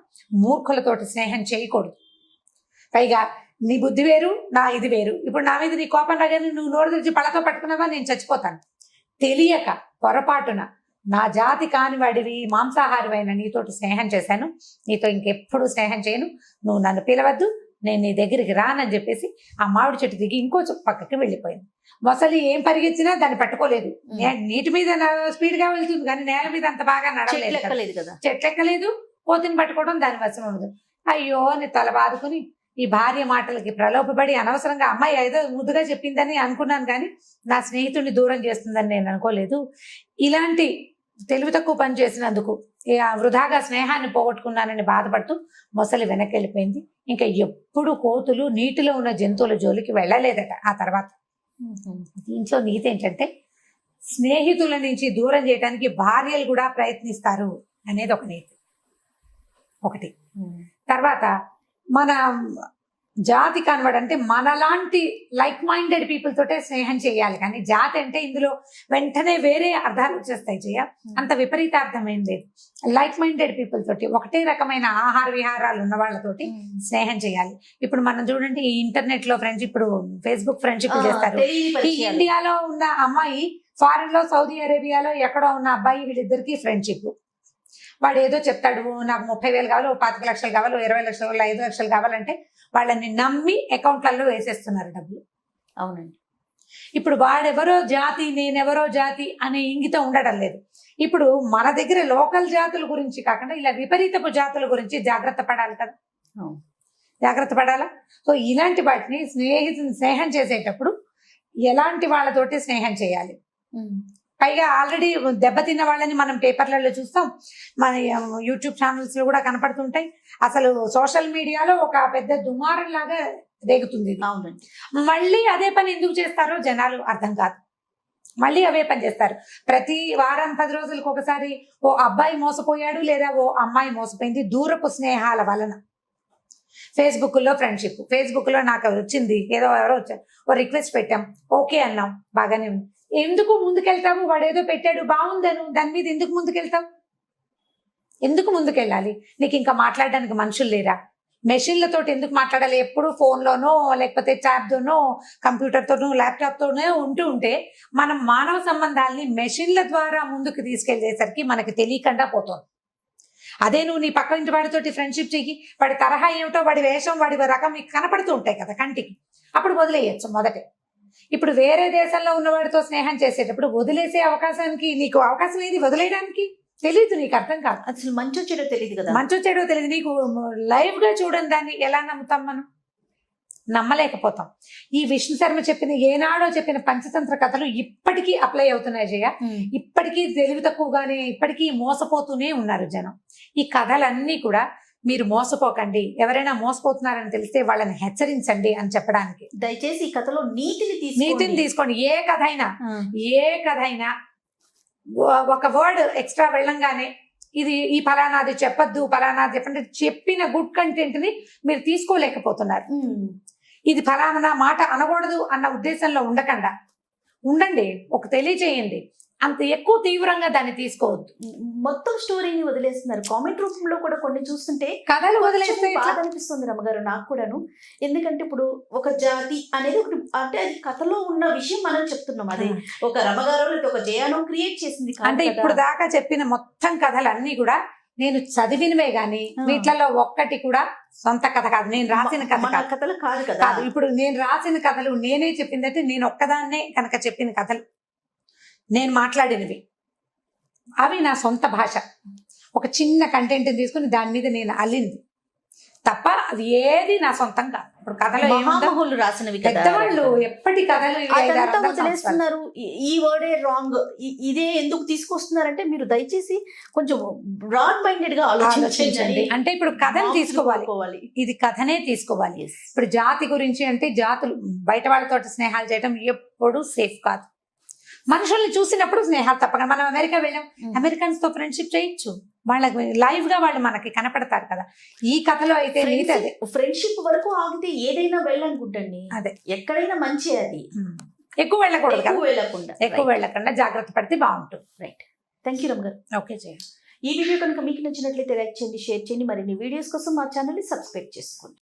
మూర్ఖులతోటి స్నేహం చేయకూడదు. పైగా నీ బుద్ధి వేరు, నా ఇది వేరు. ఇప్పుడు నా మీద నీ కోపం రాగానే నువ్వు నోరు తెరిచి పళ్ళతో పట్టుకున్నావా, నేను చచ్చిపోతాను. తెలియక పొరపాటున నా జాతి కానివాడివి, మాంసాహారివైన నీతోటి స్నేహం చేశాను, నీతో ఇంకెప్పుడు స్నేహం చేయను, నువ్వు నన్ను పిలవద్దు, నేను నీ దగ్గరికి రానని చెప్పేసి ఆ మామిడి చెట్టు దిగి ఇంకో పక్కకి వెళ్ళిపోయింది. మొసలి ఏం పరిగెత్తినా దాన్ని పట్టుకోలేదు. నీటి మీద స్పీడ్గా వెళ్తుంది కానీ నేల మీద అంత బాగా నడవలేదు కదా, చెట్లెక్కలేదు. కోతిని పట్టుకోవడం దాని వశం ఉండదు. అయ్యో నీ తల బాదుకుని ఈ భార్య మాటలకి ప్రలోభపడి అనవసరంగా అమ్మాయి ఏదో ముద్దుగా చెప్పిందని అనుకున్నాను కానీ నా స్నేహితుడిని దూరం చేస్తుందని నేను అనుకోలేదు. ఇలాంటి తెలివి తక్కువ పని చేసినందుకు వృధాగా స్నేహాన్ని పోగొట్టుకున్నానని బాధపడుతూ మొసలి వెనక్కి వెళ్ళిపోయింది. ఇంకా ఎప్పుడు కోతులు నీటిలో ఉన్న జంతువుల జోలికి వెళ్ళలేదట ఆ తర్వాత. దీంట్లో నీతి ఏంటంటే, స్నేహితుల నుంచి దూరం చేయడానికి భార్యలు కూడా ప్రయత్నిస్తారు అనేది ఒక నీతి ఒకటి. తర్వాత మన జాతి కనబడంటే మనలాంటి లైక్ మైండెడ్ పీపుల్ తోటే స్నేహం చేయాలి, కానీ జాతి అంటే ఇందులో వెంటనే వేరే అర్థాలు వచ్చేస్తాయి. చేయ అంత విపరీత అర్థం ఏం లేదు. లైక్ మైండెడ్ పీపుల్ తోటి, ఒకటే రకమైన ఆహార విహారాలు ఉన్న వాళ్ళతోటి స్నేహం చేయాలి. ఇప్పుడు మనం చూడండి, ఈ ఇంటర్నెట్ లో ఫ్రెండ్షిప్, ఇప్పుడు ఫేస్బుక్ ఫ్రెండ్షిప్ చేస్తారు. ఈ ఇండియాలో ఉన్న అమ్మాయి ఫారెన్ లో, సౌదీ అరేబియాలో ఎక్కడో ఉన్న అబ్బాయి, వీళ్ళిద్దరికి ఫ్రెండ్షిప్. వాడు ఏదో చెప్తాడు, నాకు 30,000 కావాలి, 25 లక్షలు కావాలి, 20 లక్షలు, 5 లక్షలు కావాలంటే వాళ్ళని నమ్మి అకౌంట్లలో వేసేస్తున్నారు డబ్బులు. అవునండి. ఇప్పుడు వాడెవరో జాతి, నేనెవరో జాతి అనే ఇంగితం ఉండడం లేదు. ఇప్పుడు మన దగ్గర లోకల్ జాతుల గురించి కాకుండా ఇలా విపరీతపు జాతుల గురించి జాగ్రత్త పడాలి కదా, జాగ్రత్త పడాలా. సో ఇలాంటి వాటిని స్నేహం చేసేటప్పుడు ఎలాంటి వాళ్ళతోటి స్నేహం చేయాలి. పైగా ఆల్రెడీ దెబ్బతిన్న వాళ్ళని మనం పేపర్లలో చూస్తాం, మన యూట్యూబ్ ఛానల్స్ లో కూడా కనపడుతుంటాయి. అసలు సోషల్ మీడియాలో ఒక పెద్ద దుమారం లాగా రేగుతుంది. మళ్ళీ అదే పని ఎందుకు చేస్తారో జనాలు అర్థం కాదు. మళ్ళీ అవే పని చేస్తారు. ప్రతి వారం 10 రోజులకు ఒకసారి ఓ అబ్బాయి మోసపోయాడు లేదా ఓ అమ్మాయి మోసపోయింది దూరపు స్నేహాల వలన. ఫేస్బుక్ లో ఫ్రెండ్షిప్, ఫేస్బుక్ లో నాకు వచ్చింది, ఎవరో వచ్చారు, ఓ రిక్వెస్ట్ పెట్టాం, ఓకే అన్నాం, బాగానే ఉంది. ఎందుకు ముందుకెళ్తావు, వాడు ఏదో పెట్టాడు బాగుందను, దాని మీద ఎందుకు ముందుకెళ్తావు, ఎందుకు ముందుకెళ్ళాలి? నీకు ఇంకా మాట్లాడడానికి మనుషులు లేరా? మెషిన్లతో ఎందుకు మాట్లాడాలి, ఎప్పుడు ఫోన్లోనో లేకపోతే ట్యాబ్తోనో కంప్యూటర్తోనో ల్యాప్టాప్తోనో ఉంటే మనం మానవ సంబంధాలని మెషిన్ల ద్వారా ముందుకు తీసుకెళ్లేసరికి మనకి తెలియకుండా పోతుంది. అదే నువ్వు నీ పక్క ఇంటి వాడితోటి ఫ్రెండ్షిప్ చెయ్యి, వాడి తరహా ఏమిటో, వాడి వేషం, వాడి రకం మీకు కనపడుతూ ఉంటాయి కదా కంటికి, అప్పుడు వదిలేయచ్చు మొదటే. ఇప్పుడు వేరే దేశంలో ఉన్నవాడితో స్నేహం చేసేటప్పుడు వదిలేసే అవకాశానికి నీకు అవకాశం ఏది వదిలేయడానికి తెలియదు, నీకు అర్థం కాదు. అసలు మంచో చెడో తెలియదు కదా. మంచో చెడో తెలియదు, నీకు లైవ్ గా చూడని దాన్ని ఎలా నమ్ముతాం మనం? నమ్మలేకపోతాం. ఈ విష్ణు శర్మ చెప్పిన ఏనాడో చెప్పిన పంచతంత్ర కథలు ఇప్పటికీ అప్లై అవుతున్నాయి జయ. ఇప్పటికీ తెలివి తక్కువగానే ఇప్పటికీ మోసపోతూనే ఉన్నారు జనం. ఈ కథలన్నీ కూడా మీరు మోసపోకండి, ఎవరైనా మోసపోతున్నారని తెలిస్తే వాళ్ళని హెచ్చరించండి అని చెప్పడానికి. దయచేసి ఈ కథలో నీతిని తీసుకోండి. ఏ కథ అయినా ఒక వర్డ్ ఎక్స్ట్రా వెళ్ళంగానే ఇది ఈ ఫలానాది చెప్పద్దు, ఫలానాది చెప్పండి, చెప్పిన గుడ్ కంటెంట్ ని మీరు తీసుకోలేకపోతున్నారు. ఇది ఫలానా మాట అనకూడదు అన్న ఉద్దేశంలో ఉండకుండా ఉండండి, ఒక తెలియజేయండి. అంత ఎక్కువ తీవ్రంగా దాన్ని తీసుకోవద్దు. మొత్తం స్టోరీని వదిలేస్తున్నారు. కామెంట్ రూపంలో కూడా కొన్ని చూస్తుంటే కథలు వదిలేస్తే బాధ అనిపిస్తుంది రమ్మగారు, నాకు కూడాను. ఎందుకంటే ఇప్పుడు ఒక జాతి అనేది ఒకటి, అంటే అది కథలో ఉన్న విషయం మనం చెప్తున్నాం. అదే ఒక రమ్మగారు లేదా ఒక జయానో క్రియేట్ చేసింది అంటే ఇప్పుడు దాకా చెప్పిన మొత్తం కథలన్నీ కూడా నేను చదివినవే గాని వీటిలలో ఒక్కటి కూడా సొంత కథ కాదు, నేను రాసిన కథలు కాదు కదా. కాదు, ఇప్పుడు నేను రాసిన కథలు నేనే చెప్పిందంటే నేను ఒక్కదాన్నే కనుక చెప్పిన కథలు, నేను మాట్లాడినవి, అవి నా సొంత భాష. ఒక చిన్న కంటెంట్ తీసుకుని దాని మీద నేను అల్లింది తప్ప అది ఏది నా సొంతం కాదు. ఇప్పుడు కథలు మహామహులు రాసినవి, పెద్దవాళ్ళు ఎప్పటి కథలు వదిలేస్తున్నారు. ఈ వర్డే రాంగ్, ఇదే ఎందుకు తీసుకొస్తున్నారంటే మీరు దయచేసి కొంచెం బ్రాడ్ మైండెడ్ గా ఆలోచించండి. అంటే ఇప్పుడు కథను తీసుకోవాలి, ఇది కథనే తీసుకోవాలి. ఇప్పుడు జాతి గురించి అంటే జాతులు బయట వాళ్ళతో స్నేహాలు చేయడం ఎప్పుడు సేఫ్ కాదు. మనుషుల్ని చూసినప్పుడు స్నేహాలు తప్పకుండా. మనం అమెరికా వెళ్ళాం, అమెరికన్స్ తో ఫ్రెండ్షిప్ చేయొచ్చు, వాళ్ళకి లైవ్ గా వాళ్ళు మనకి కనపడతారు కదా. ఈ కథలో అయితే అదే ఫ్రెండ్షిప్ వరకు ఆగితే ఏదైనా వెళ్ళనుకుంటండి, అదే ఎక్కడైనా మంచి, అది ఎక్కువ వెళ్ళకూడదు, ఎక్కువ వెళ్ళకుండా జాగ్రత్త పడితే బాగుంటుంది. రైట్, థ్యాంక్ యూ రమ్ గారు. ఓకే జయ. ఈ వీడియో కనుక మీకు నచ్చినట్లయితే లైక్ చేయండి, షేర్ చేయండి. మరిన్ని వీడియోస్ కోసం మా ఛానల్ ని సబ్స్క్రైబ్ చేసుకోండి.